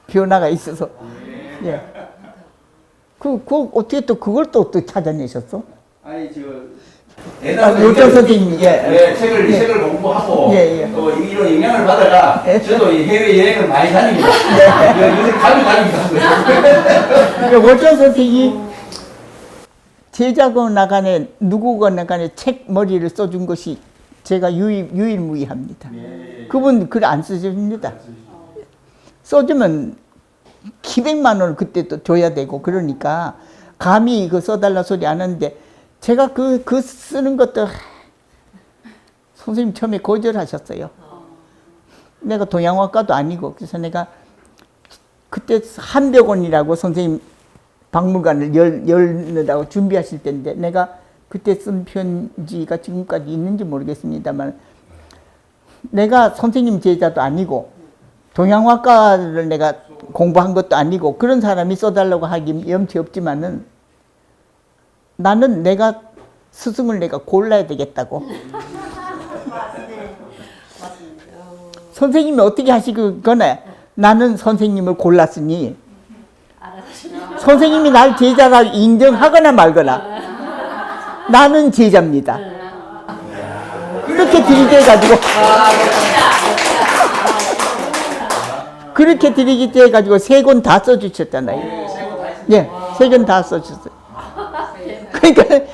[SPEAKER 1] 변화가 있어서. 예. 그 어떻게 또 그걸 또 찾아내셨어?
[SPEAKER 9] 아니
[SPEAKER 1] 요정 선생님이
[SPEAKER 9] 이 책을 공부하고 또 이런 영향을 받아가 저도 이 해외 여행을 많이 다닙니다. 요새 가면 다닙니다.
[SPEAKER 1] 요정 선생님이 제자건 나간에 누구건 나간에 책 머리를 써준 것이 제가 유일무이합니다. 그분 글 안 쓰십니다. 써주면 기백만 원을 그때 또 줘야 되고 그러니까 감히 그 써달라 소리 안 하는데 제가 그 쓰는 것도 선생님 처음에 거절하셨어요. 내가 동양화과도 아니고 그래서 내가 그때 한백원이라고 선생님 박물관을 열느라고 준비하실 때인데 내가 그때 쓴 편지가 지금까지 있는지 모르겠습니다만 내가 선생님 제자도 아니고 동양화과를 내가 공부한 것도 아니고 그런 사람이 써달라고 하기 염치 없지만은 나는 내가 스승을 내가 골라야 되겠다고. 선생님이 어떻게 하시거나 나는 선생님을 골랐으니 선생님이 날 제자라 인정하거나 말거나 나는 제자입니다. 그렇게 드리게 해가지고 그렇게 드리게 해가지고 3권 다 써주셨잖아요. 예, 3권 다 써주셨어요. 그러니까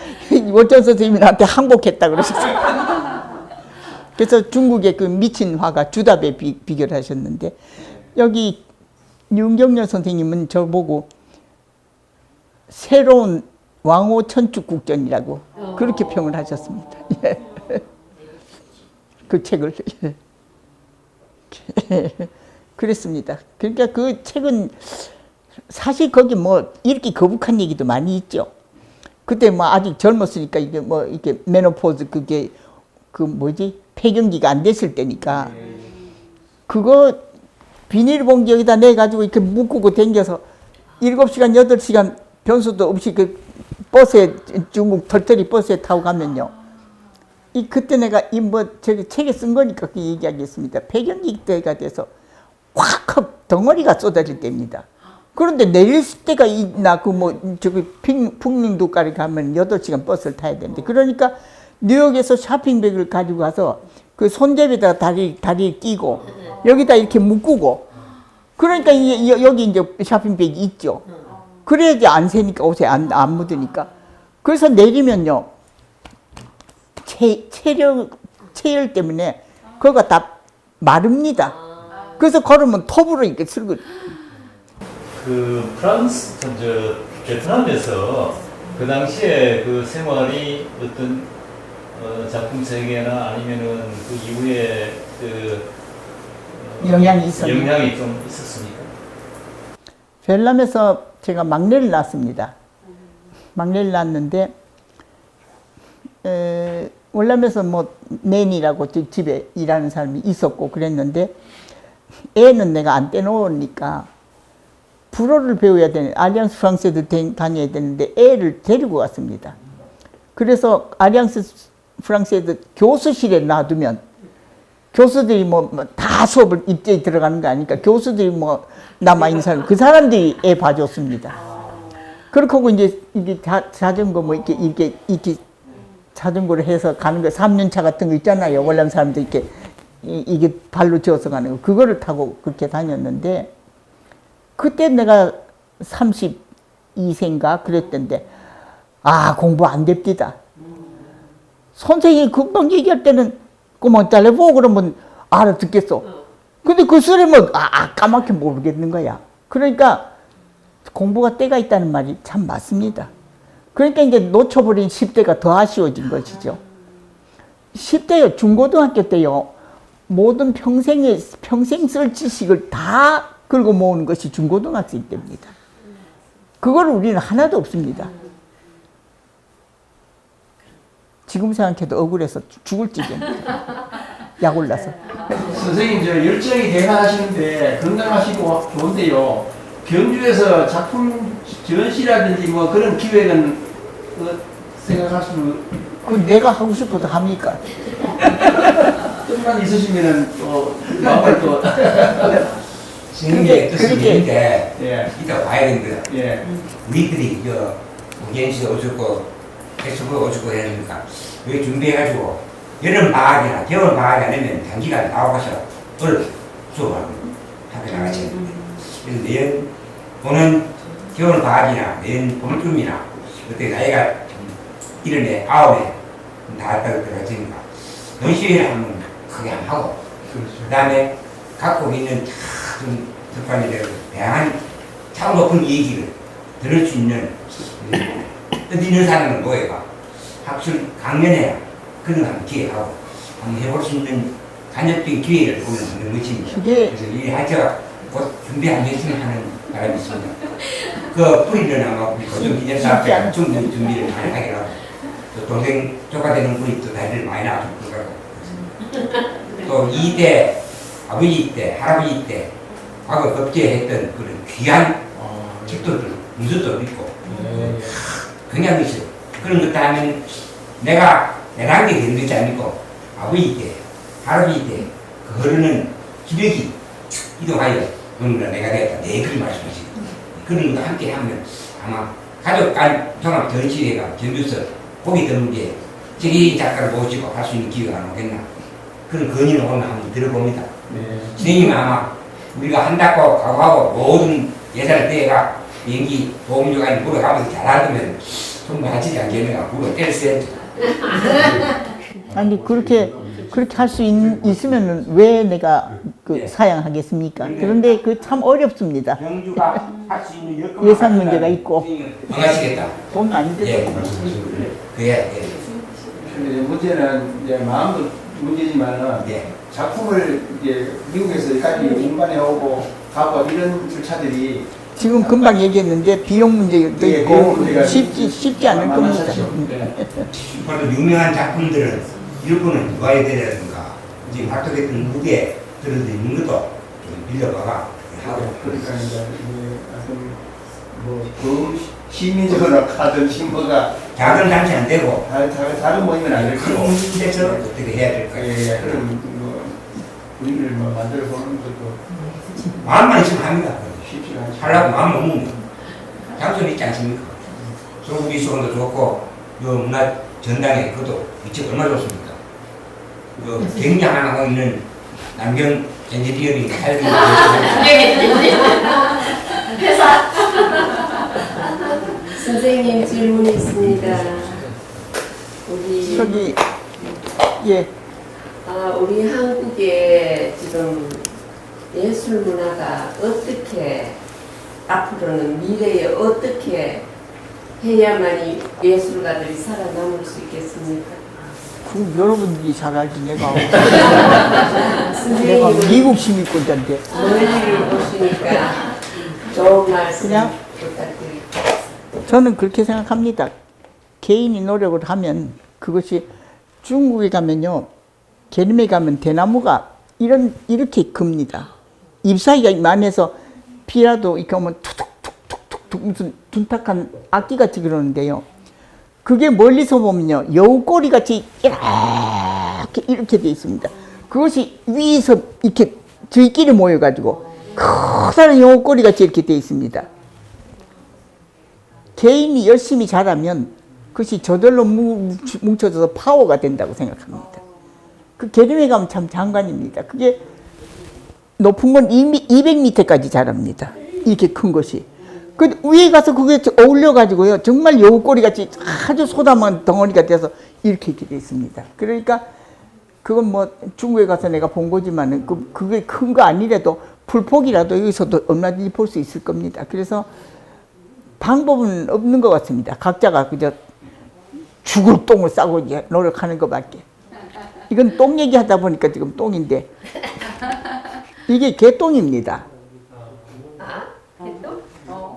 [SPEAKER 1] 원전 선생님이 나한테 항복했다 그러셨어요. 그래서 중국의 그 미친 화가 주답에 비교를 하셨는데 여기 윤경열 선생님은 저보고 새로운 왕호 천축국전이라고 그렇게 평을 하셨습니다. 예. 그 책을 그랬습니다. 그러니까 그 책은 사실 거기 뭐 이렇게 거북한 얘기도 많이 있죠. 그때 뭐 아직 젊었으니까 이게 뭐 이렇게 메노포즈 그게 그 뭐지 폐경기가 안 됐을 때니까 그거 비닐봉지 여기다 내가지고 이렇게 묶고 댕겨서 7시간 8시간 변수도 없이 그 버스에 중국 털털이 버스에 타고 가면요. 그때 내가 저기 책에 쓴 거니까 그 얘기하겠습니다. 폐경기 때가 돼서 확 덩어리가 쏟아질 때입니다. 그런데 내릴 때가 있나 저기 풍림도까지 가면 8시간 버스를 타야 되는데 그러니까 뉴욕에서 쇼핑백을 가지고 가서 그 손잡이에다가 다리에 끼고 여기다 이렇게 묶고 그러니까 이제 여기 이제 쇼핑백이 있죠. 그래야지 안 새니까 옷에 안 묻으니까. 그래서 내리면요 체열 때문에 그거가 다 마릅니다. 그래서 걸으면 톱으로 이렇게 쓸고.
[SPEAKER 10] 그 프랑스, 베트남에서 그 당시에 그 생활이 어떤 작품 세계나 아니면은 그 이후에 그
[SPEAKER 1] 영향이 있었나요?
[SPEAKER 10] 영향이 좀 있었습니까?
[SPEAKER 1] 베트남에서 제가 막내를 낳았습니다. 막내를 낳았는데 월남에서 뭐 낸이라고 집에 일하는 사람이 있었고 그랬는데 애는 내가 안 떼놓으니까 불어를 배워야 되는 알리앙스 프랑스에도 다녀야 되는데 애를 데리고 갔습니다. 그래서 알리앙스 프랑스에도 교수실에 놔두면 교수들이 뭐 다 수업을 입대에 들어가는 거 아니까 교수들이 뭐 남아있는 사람 그 사람들이 애 봐줬습니다. 그렇게 하고 이제 이게 자전거 뭐 이렇게 자전거를 해서 가는 거 3년차 같은 거 있잖아요. 월남 사람들 이게 발로 지어서 가는 거 그거를 타고 그렇게 다녔는데 그때 내가 32세인가 그랬던데 공부 안 됩디다. 선생님이 금방 얘기할 때는 그만 잘라보고 그러면 알아듣겠어. 근데 그 소리면 까맣게 모르겠는 거야. 그러니까 공부가 때가 있다는 말이 참 맞습니다. 그러니까 이제 놓쳐버린 10대가 더 아쉬워진 것이죠. 10대요, 중고등학교 때요, 모든 평생 쓸 지식을 다 긁어 모으는 것이 중고등학생 때입니다. 그걸 우리는 하나도 없습니다. 지금 생각해도 억울해서 죽을 지경입니다. 약 올라서.
[SPEAKER 9] 선생님 저 열정이 대단하시는데 건강하시고 좋은데요. 경주에서 작품 전시라든지 뭐 그런 기획은 생각할 수
[SPEAKER 1] 내가 하고 싶어도 합니까?
[SPEAKER 9] 좀만 있으시면은 또 마음을 또
[SPEAKER 3] 스님의 뜻은
[SPEAKER 1] 그렇게.
[SPEAKER 3] 있는데
[SPEAKER 9] 예.
[SPEAKER 3] 이따 봐야 됩니다.
[SPEAKER 9] 예.
[SPEAKER 3] 우리들이 우겐시 오죽고 해수부 오죽고 해야 되니까 여기 준비해가지고 여름 방학이나 겨울 방학이 아니면 단기간 나와가서 수업하고 학교 나가셔야 됩니다. 그래서 내년 오는 겨울 방학이나 내년 봄쯤이나 그때 나이가 이런데 9에 다 들어가니까 전시회를 한번 크게 한번 하고 그 다음에 갖고 있는 좀 특파원들의 다양한 차고 높은 얘기를 들을 수 있는 뜻 있는 사람을 모여가 학술 강연회야 그런 거 한번 기획하고 한번 해볼 수 있는 간접적인 기회를 보면 하는 것입니다. 그래서 이 하여가 곧 준비 한 명씩 하는 사람이 있습니다. 그 뿌리를 아마 우리 고정기념사업회가 준비를 많이 하게 하고 또 동생 조카 되는 분이 또 다리를 많이 나와주고 또 2대 아버지 때 할아버지 때 과거 급제했던 그런 귀한 책도들 문서도 있고 굉장히 있어요. 그런 것도 하면 내가 한 게 되는 것이 아니고 아버지 때 할아버지 때 그 흐르는 기력이 이동하여 그러면 내가 되었다. 네 그런 말씀하시고 그런 것도 함께 하면 아마 가족 간 종합 전시회가 전주서 보기 드문 게 세계 작가를 모시고 할 수 있는 기회가 안 오겠나 그런 건의를 오늘 한번 들어봅니다.
[SPEAKER 9] 네.
[SPEAKER 3] 선생님은 아마 우리가 한다고 각오하고 모든 예산을 떼가 비행기 보험료가 물어가면서 잘하면 충분하지 않겠는가 물어 뗄세.
[SPEAKER 1] 아니 그렇게 할 수 있으면 왜 내가
[SPEAKER 3] 네.
[SPEAKER 1] 사양하겠습니까? 그런데 그 참 어렵습니다.
[SPEAKER 3] 경주가 할 수 있는 여건만
[SPEAKER 1] 예산 문제가 있고
[SPEAKER 3] 응하시겠다.
[SPEAKER 1] 돈 안
[SPEAKER 3] 예.
[SPEAKER 1] 되죠.
[SPEAKER 3] 그래.
[SPEAKER 9] 근데 문제는 이제 마음도 문제지만은
[SPEAKER 3] 예.
[SPEAKER 9] 작품을 이제 미국에서 여기까지 운반해 오고 가고 이런 절차들이
[SPEAKER 1] 지금 금방 얘기했는데 비용 문제도
[SPEAKER 9] 예,
[SPEAKER 1] 있고
[SPEAKER 9] 비용 문제가
[SPEAKER 1] 쉽지 않을 겁니다.
[SPEAKER 3] 그래도 유명한 작품들은 일부는 누아이들이라든가 지금 활동했던 무대에 들어져 있는 것도 좀 빌려봐가 하고
[SPEAKER 9] 그러니까 이제 어떤 뭐 시민적으로 하든지 뭐가
[SPEAKER 3] 작은 단체 안 되고
[SPEAKER 9] 다른 모임은 안 될 거고
[SPEAKER 3] 큰 데서 어떻게 해야 될까?
[SPEAKER 9] 예, 그런 뭐 우리를 뭐 만들어 보는 것도
[SPEAKER 3] 마음만 있으면 합니다.
[SPEAKER 9] 쉽지가 않죠.
[SPEAKER 3] 하려고 마음 먹는 장소는 있지 않습니까? 소고기 수원도 좋고 요 문화 전당에 그것도 위치가 얼마나 좋습니까? 그 경량하고 있는 남경 엔지니어링 살기
[SPEAKER 7] 회사 선생님 질문이 있습니다. 우리
[SPEAKER 1] 저기 예.
[SPEAKER 7] 우리 한국의 지금 예술 문화가 어떻게 앞으로는 미래에 어떻게 해야만이 예술가들이 살아남을 수 있겠습니까?
[SPEAKER 1] 그 여러분들이 잘 알지 내가. 내가
[SPEAKER 7] 선생님은
[SPEAKER 1] 미국 시민권자인데.
[SPEAKER 7] 멀리를 보시니까 좋은 말씀
[SPEAKER 1] 그냥
[SPEAKER 7] 부탁드립니다.
[SPEAKER 1] 저는 그렇게 생각합니다. 개인이 노력을 하면 그것이 중국에 가면요. 게림에 가면 대나무가 이렇게 큽니다. 잎사귀가 이만해서 비라도 이렇게 오면 툭툭툭툭툭 무슨 둔탁한 악기같이 그러는데요. 그게 멀리서 보면요. 여우꼬리같이 이렇게 돼 있습니다. 그것이 위에서 이렇게 저희끼리 모여가지고 커다란 여우꼬리같이 이렇게 돼 있습니다. 개인이 열심히 잘하면 그것이 저절로 뭉쳐져서 파워가 된다고 생각합니다. 그 게림에 가면 참 장관입니다. 그게 높은 건 200m까지 자랍니다. 이렇게 큰 것이. 그 위에 가서 그게 어울려가지고요. 정말 여우꼬리 같이 아주 소담한 덩어리가 돼서 이렇게 돼 있습니다. 그러니까 그건 뭐 중국에 가서 내가 본 거지만은 그게 큰 거 아니라도 풀폭이라도 여기서도 얼마든지 볼 수 있을 겁니다. 그래서 방법은 없는 것 같습니다. 각자가 그저 죽을 똥을 싸고 노력하는 것밖에. 이건 똥 얘기하다 보니까 지금 똥인데 이게 개똥입니다.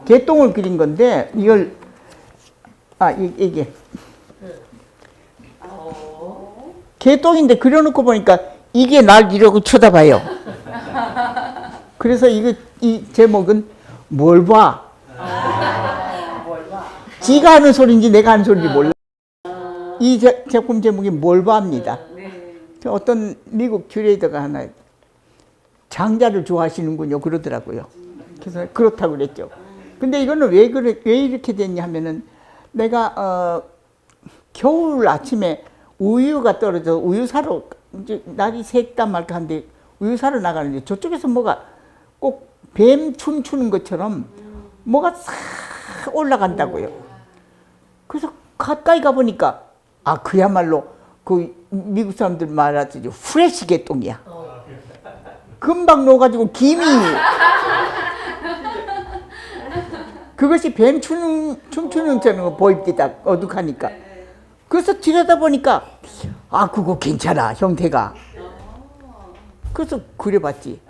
[SPEAKER 1] 개똥을 그린 건데 이걸 이게 개똥인데 그려놓고 보니까 이게 날 이러고 쳐다봐요. 그래서 이 제목은 뭘 봐? 지가 하는 소리인지 내가 하는 소리인지 몰라. 이 작품 제목이 뭘 봐입니다. 어떤 미국 큐레이터가 하나 장자를 좋아하시는군요 그러더라고요. 그래서 그렇다고 그랬죠. 근데 이거는 왜 이렇게 됐냐 하면은 내가 겨울 아침에 우유가 떨어져 우유 사러 날이 새까 말까 한데 우유 사러 나가는데 저쪽에서 뭐가 꼭 뱀 춤추는 것처럼 뭐가 싹 올라간다고요. 그래서 가까이 가보니까 그야말로 그 미국 사람들 말하듯이 후레쉬 개똥이야. 금방 녹아가지고 김이 그것이 뱀 춤추는 것처럼 보입니다. 어둑하니까. 그래서 들여다보니까 그거 괜찮아 형태가. 그래서 그려봤지.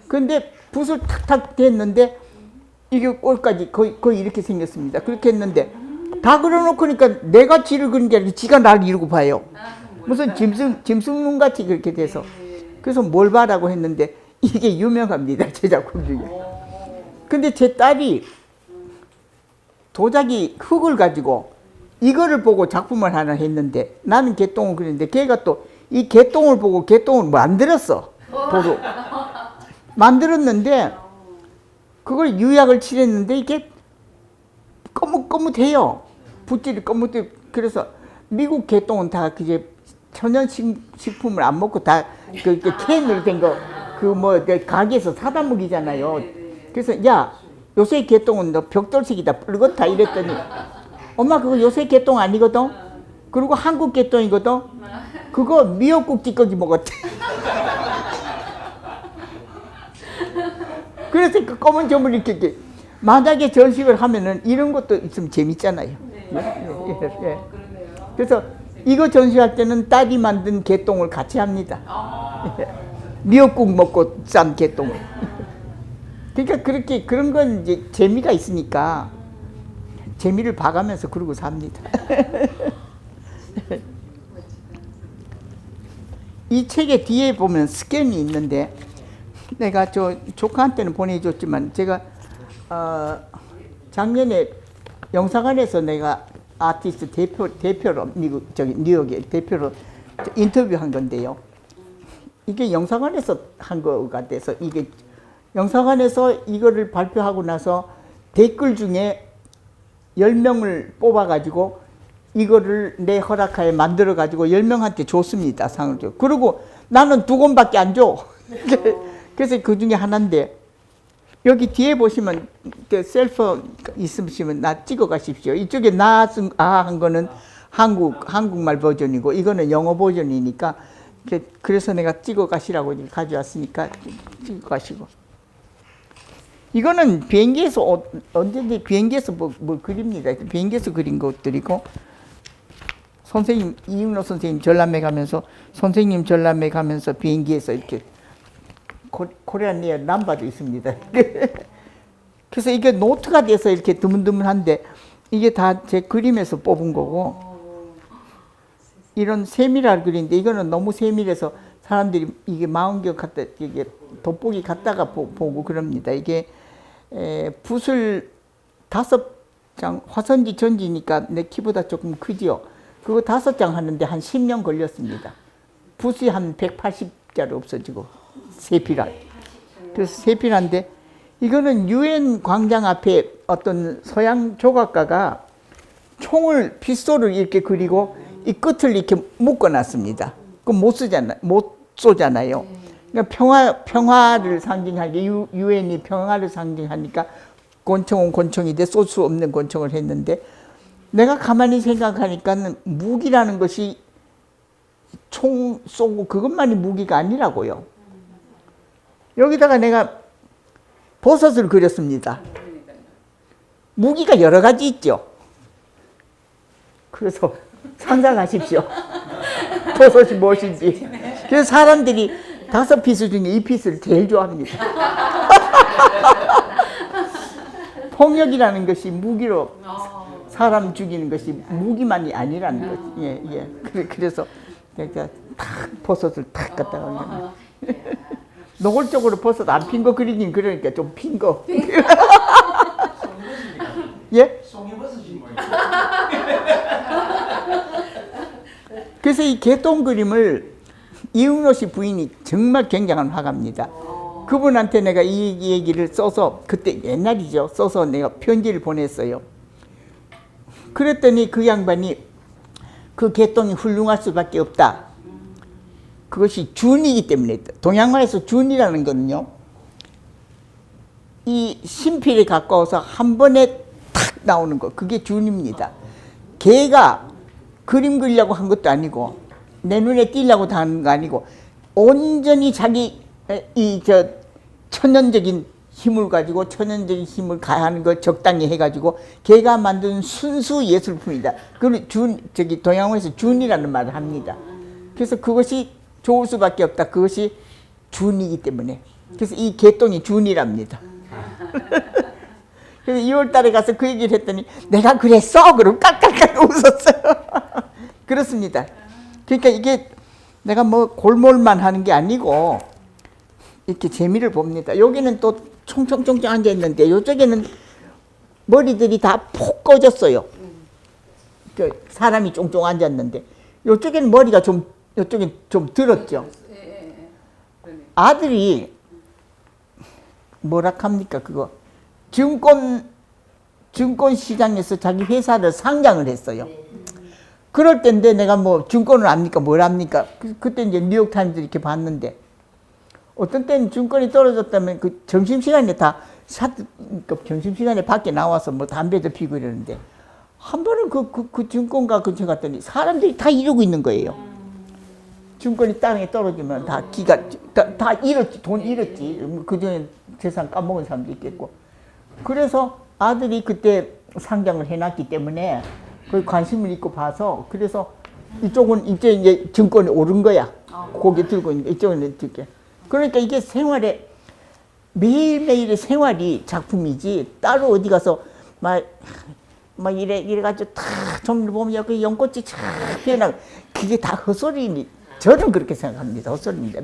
[SPEAKER 1] 근데 붓을 탁탁 댔는데 이게 올까지 거의 이렇게 생겼습니다. 그렇게 했는데 다 그려놓고니까 내가 지를 그린 게 아니라 지가 나를 이러고 봐요. 무슨 짐승 같이 그렇게 돼서. 그래서 뭘 봐라고 했는데 이게 유명합니다. 제 작품 중에. 근데 제 딸이 도자기 흙을 가지고 이거를 보고 작품을 하나 했는데 나는 개똥을 그렸는데 걔가 또 이 개똥을 보고 개똥을 만들었어. 도로. 만들었는데 그걸 유약을 칠했는데 이게 거뭇거뭇해요. 붓질이 거뭇해. 그래서 미국 개똥은 다 그게 천연식품을 안 먹고 다 그 캔으로 된 거 그 뭐 가게에서 사다 먹이잖아요. 그래서 야 요새 개똥은 너 벽돌색이다 붉었다 이랬더니 엄마 그거 요새 개똥 아니거든. 그리고 한국 개똥이거든. 그거 미역국 찌꺼기 먹었대. 그래서 그 검은 점을 이렇게 만약에 전식을 하면은 이런 것도 있으면 재밌잖아요. 예. 그래서 이거 전시할 때는 딸이 만든 개똥을 같이 합니다. 미역국 먹고 싼 개똥을. 그러니까 그런 건 이제 재미가 있으니까 재미를 봐가면서 그러고 삽니다. 이 책의 뒤에 보면 스캔이 있는데 내가 저 조카한테는 보내줬지만 제가 작년에 영사관에서 내가 아티스트 대표로 뉴욕에 대표로 인터뷰한 건데요. 이게 영사관에서 한 거가 돼서 이게 영사관에서 이거를 발표하고 나서 댓글 중에 10명을 뽑아가지고 이거를 내 허락하에 만들어 가지고 10명한테 줬습니다. 상을 줘. 그리고 나는 2권밖에 안 줘. 그래서 그 중에 하나인데 여기 뒤에 보시면 셀프 있으시면 나 찍어 가십시오. 이쪽에 한 거는 한국말 버전이고 이거는 영어 버전이니까 그래서 내가 찍어 가시라고 가져왔으니까 찍어 가시고. 이거는 비행기에서 언제든지 비행기에서 뭐 그립니다. 비행기에서 그린 것들이고 선생님 이윤호 선생님 전람회 가면서 선생님 전람회 가면서 비행기에서 이렇게 코리안 에어 남바도 있습니다. 그래서 이게 노트가 돼서 이렇게 드문드문한데 이게 다 제 그림에서 뽑은 거고 이런 세밀한 그림인데 이거는 너무 세밀해서 사람들이 이게 망원경 갖다 이게 돋보기 갖다가 보고 그럽니다. 이게 붓을 5장 화선지 전지니까 내 키보다 조금 크지요. 그거 5장 하는데 한 10년 걸렸습니다. 붓이 한 180자루 없어지고 세필할. 그래서 세필한데 이거는 유엔 광장 앞에 어떤 서양 조각가가 총을 피스톨을 이렇게 그리고 이 끝을 이렇게 묶어놨습니다. 그럼 못 쏘잖아요. 그러니까 평화를 상징하게 유엔이 평화를 상징하니까 권총은 권총인데 쏠 수 없는 권총을 했는데 내가 가만히 생각하니까 무기라는 것이 총 쏘고 그것만이 무기가 아니라고요. 여기다가 내가 버섯을 그렸습니다. 무기가 여러 가지 있죠. 그래서 상상하십시오. 버섯이 무엇인지. 그래서 사람들이 5피스 중에 2피스를 제일 좋아합니다. 폭력이라는 것이 무기로 사람 죽이는 것이 무기만이 아니라는 거지. 예. 그래서 내가 탁 버섯을 탁 갖다가 노골적으로 버섯 안 핀 거 그리긴 그러니까 좀 핀 거. 예?
[SPEAKER 9] 송이버섯이 뭐예요?
[SPEAKER 1] 그래서 이 개똥 그림을 이윤호 씨 부인이 정말 굉장한 화가입니다. 그분한테 내가 이 얘기를 써서 그때 옛날이죠. 써서 내가 편지를 보냈어요. 그랬더니 그 양반이 그 개똥이 훌륭할 수밖에 없다. 그것이 준이기 때문에 동양화에서 준이라는 거는요. 이 신필에 가까워서 한 번에 탁 나오는 거. 그게 준입니다. 개가 그림 그리려고 한 것도 아니고 내 눈에 띄려고 다 하는 거 아니고 온전히 자기 천연적인 힘을 가지고 천연적인 힘을 가하는 걸 적당히 해가지고 걔가 만든 순수 예술품이다. 그걸 동양화에서 준이라는 말을 합니다. 그래서 그것이 좋을 수밖에 없다. 그것이 준이기 때문에. 그래서 이 개똥이 준이랍니다. 그래서 2월 달에 가서 그 얘기를 했더니 내가 그랬어? 그럼 깔깔깔 웃었어요. 그렇습니다. 그러니까 이게 내가 뭐 골몰만 하는 게 아니고 이렇게 재미를 봅니다. 여기는 또 총총총총 앉아 있는데 이쪽에는 머리들이 다 폭 꺼졌어요. 사람이 쫑쫑 앉았는데 이쪽에는 머리가 이쪽에 좀 들었죠. 아들이 뭐라 합니까 그거 증권 시장에서 자기 회사를 상장을 했어요. 그럴 때인데 내가 뭐 증권을 압니까 뭘 압니까? 그때 이제 뉴욕타임즈 이렇게 봤는데 어떤 때는 증권이 떨어졌다면 그 점심시간에 점심시간에 밖에 나와서 뭐 담배도 피고 이러는데 한 번은 그 증권가 근처 갔더니 사람들이 다 이러고 있는 거예요. 증권이 땅에 떨어지면 다 잃었지, 돈 잃었지. 그전에 재산 까먹은 사람도 있겠고. 그래서 아들이 그때 상장을 해놨기 때문에 그 관심을 있고 봐서 그래서 이쪽은 이제 증권이 오른 거야. 고개 들고 있는 이쪽은 이렇게. 그러니까 이게 생활에 매일매일의 생활이 작품이지 따로 어디 가서 막 이래가지고 탁 종일 보면 그 연꽃이 쫙 피어나고 그게 다 헛소리니 저는 그렇게 생각합니다. 헛소리입니다.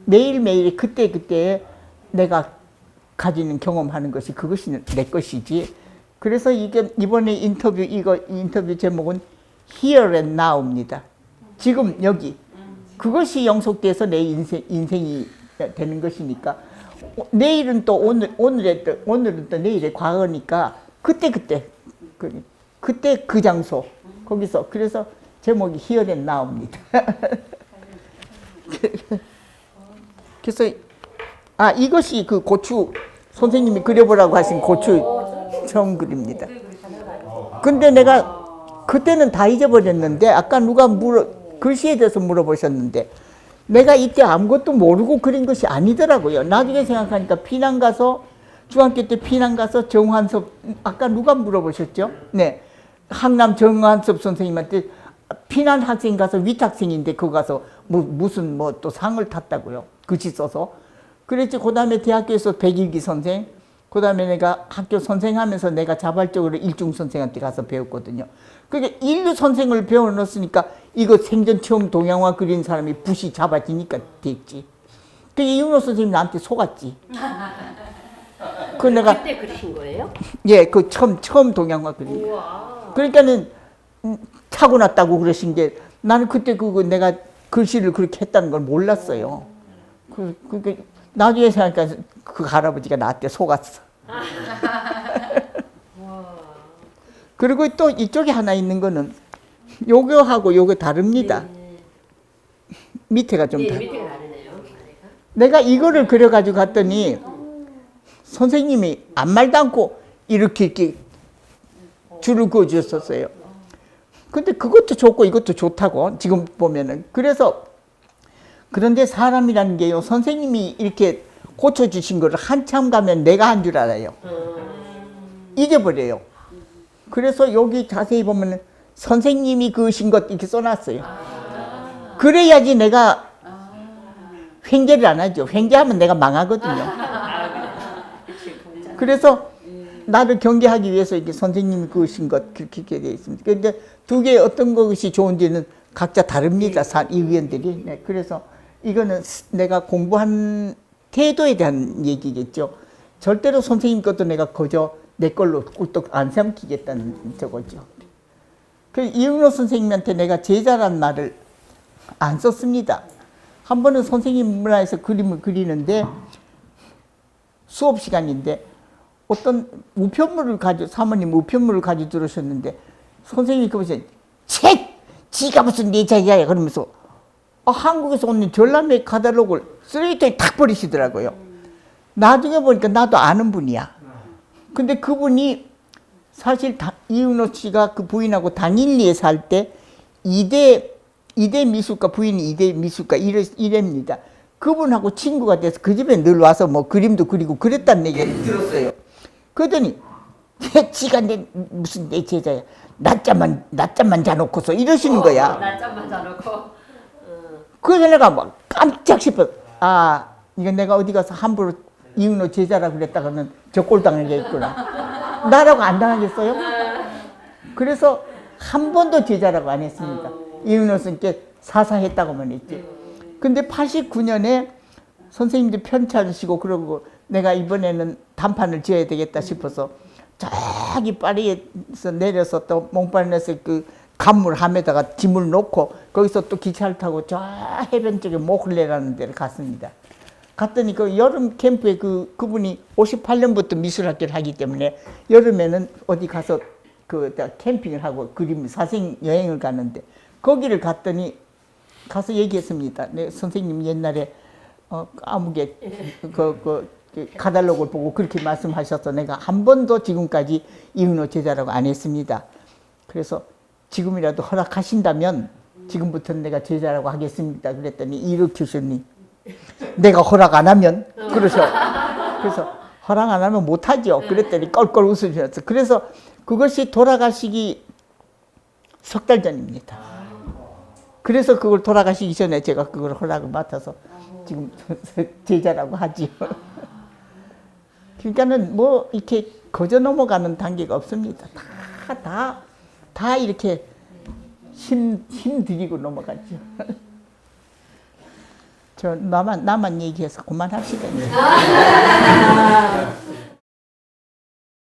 [SPEAKER 1] 매일매일의 그때 내가 가지는 경험하는 것이 그것이 내 것이지. 그래서 이게 이번에 인터뷰 제목은 Here and Now입니다. 지금 여기. 그것이 영속돼서 내 인생이 되는 것이니까 내일은 또 오늘은 또 내일의 과거니까 그때 그때 그 장소 거기서 그래서 제목이 히어에 나옵니다. 그래서 이것이 그 고추 선생님이 그려보라고 하신 고추 처음 그립니다. 근데 내가 그때는 다 잊어버렸는데 아까 누가 글씨에 대해서 물어보셨는데 내가 이때 아무것도 모르고 그린 것이 아니더라고요. 나중에 생각하니까 피난 가서 중학교 때 피난 가서 정환섭 아까 누가 물어보셨죠? 네, 항남 정환섭 선생님한테 피난 학생 가서 위탁생인데 그거 가서 무슨 또 상을 탔다고요. 글씨 써서. 그랬지. 그 다음에 대학교에서 백일기 선생. 그 다음에 내가 학교 선생하면서 내가 자발적으로 일중 선생한테 가서 배웠거든요. 그게 인류 선생을 배워놓았으니까 이거 생전 처음 동양화 그린 사람이 붓이 잡아지니까 됐지. 그 이윤호 선생님 나한테 속았지. 그 내가
[SPEAKER 2] 그때 그리신 거예요?
[SPEAKER 1] 예, 그 처음 동양화 그린. 그러니까는 타고났다고 그러신 게 나는 그때 그거 내가 글씨를 그렇게 했다는 걸 몰랐어요. 그 나중에 생각하니까 그 할아버지가 나한테 속았어. 그리고 또 이쪽에 하나 있는 거는 요거하고 요거 다릅니다. 밑에가 좀
[SPEAKER 2] 네,
[SPEAKER 1] 다르.
[SPEAKER 2] 밑에가 다르네요.
[SPEAKER 1] 내가 이거를 그려가지고 갔더니 선생님이 아무 말도 않고 이렇게 줄을 그어주셨어요. 근데 그것도 좋고 이것도 좋다고 지금 보면은. 그래서 그런데 사람이라는 게요, 선생님이 이렇게 고쳐주신 거를 한참 가면 내가 한 줄 알아요. 잊어버려요. 그래서 여기 자세히 보면 선생님이 그으신 것 이렇게 써놨어요. 그래야지 내가 횡재를 안 하죠. 횡재하면 내가 망하거든요. 그래서 나를 경계하기 위해서 이렇게 선생님이 그으신 것 그렇게 되어 있습니다. 그런데 두 개 어떤 것이 좋은지는 각자 다릅니다. 이 의원들이. 네, 그래서 이거는 내가 공부한 태도에 대한 얘기겠죠. 절대로 선생님 것도 내가 거저 내 걸로 꿀떡 안 삼키겠다는 저거죠. 그 이윤호 선생님한테 내가 제자란 말을 안 썼습니다. 한 번은 선생님 문화에서 그림을 그리는데 수업 시간인데 어떤 사모님 우편물을 가지고 들어오셨는데 선생님이 그러면서 책! 지가 무슨 내 자기야 그러면서 한국에서 온 전람회 카탈로그를 쓰레기통에 탁 버리시더라고요. 나중에 보니까 나도 아는 분이야. 근데 그분이 사실 이윤호 씨가 그 부인하고 당일리에 살 때 이대 미술가 부인이 이대 미술가 이랍니다. 그분하고 친구가 돼서 그 집에 늘 와서 그림도 그리고 그랬다는 얘기를 들었어요. 그러더니 지가 무슨 내 제자야. 낮잠만 자놓고서 이러시는 거야.
[SPEAKER 7] 낮잠만 자놓고.
[SPEAKER 1] 그래서 내가 깜짝 싶어. 이거 내가 어디 가서 함부로 이윤호 제자라 그랬다가는 적골 당하겠구나. 나라고 안 당하겠어요? 그래서 한 번도 제자라고 안 했습니다. 이윤호 선생님께 사사했다고만 했지. 근데 89년에 선생님들 편찮으시고 그러고 내가 이번에는 단판을 지어야 되겠다 싶어서 저기 파리에서 내려서 또 몽파르나스 그 간물함에다가 짐을 놓고 거기서 또 기차를 타고 저 해변 쪽에 모클레라는 데를 갔습니다. 갔더니 그 여름 캠프에 그분이 58년부터 미술학교를 하기 때문에 여름에는 어디 가서 캠핑을 하고 사생 여행을 가는데 거기를 갔더니 가서 얘기했습니다. 네, 선생님 옛날에 아무개 카탈로그를 보고 그렇게 말씀하셔서 내가 한 번도 지금까지 이윤호 제자라고 안 했습니다. 그래서 지금이라도 허락하신다면 지금부터는 내가 제자라고 하겠습니다. 그랬더니 이렇게셨니 내가 허락 안 하면 그러셔. 그래서 허락 안 하면 못하죠. 그랬더니 껄껄 웃으셨어. 그래서 그것이 돌아가시기 석 달 전입니다. 그래서 그걸 돌아가시기 전에 제가 그걸 허락을 맡아서 지금 제자라고 하지요. 그러니까는 이렇게 거저 넘어가는 단계가 없습니다. 다 이렇게 힘 들이고 넘어가죠. 나만 얘기해서 그만합시다.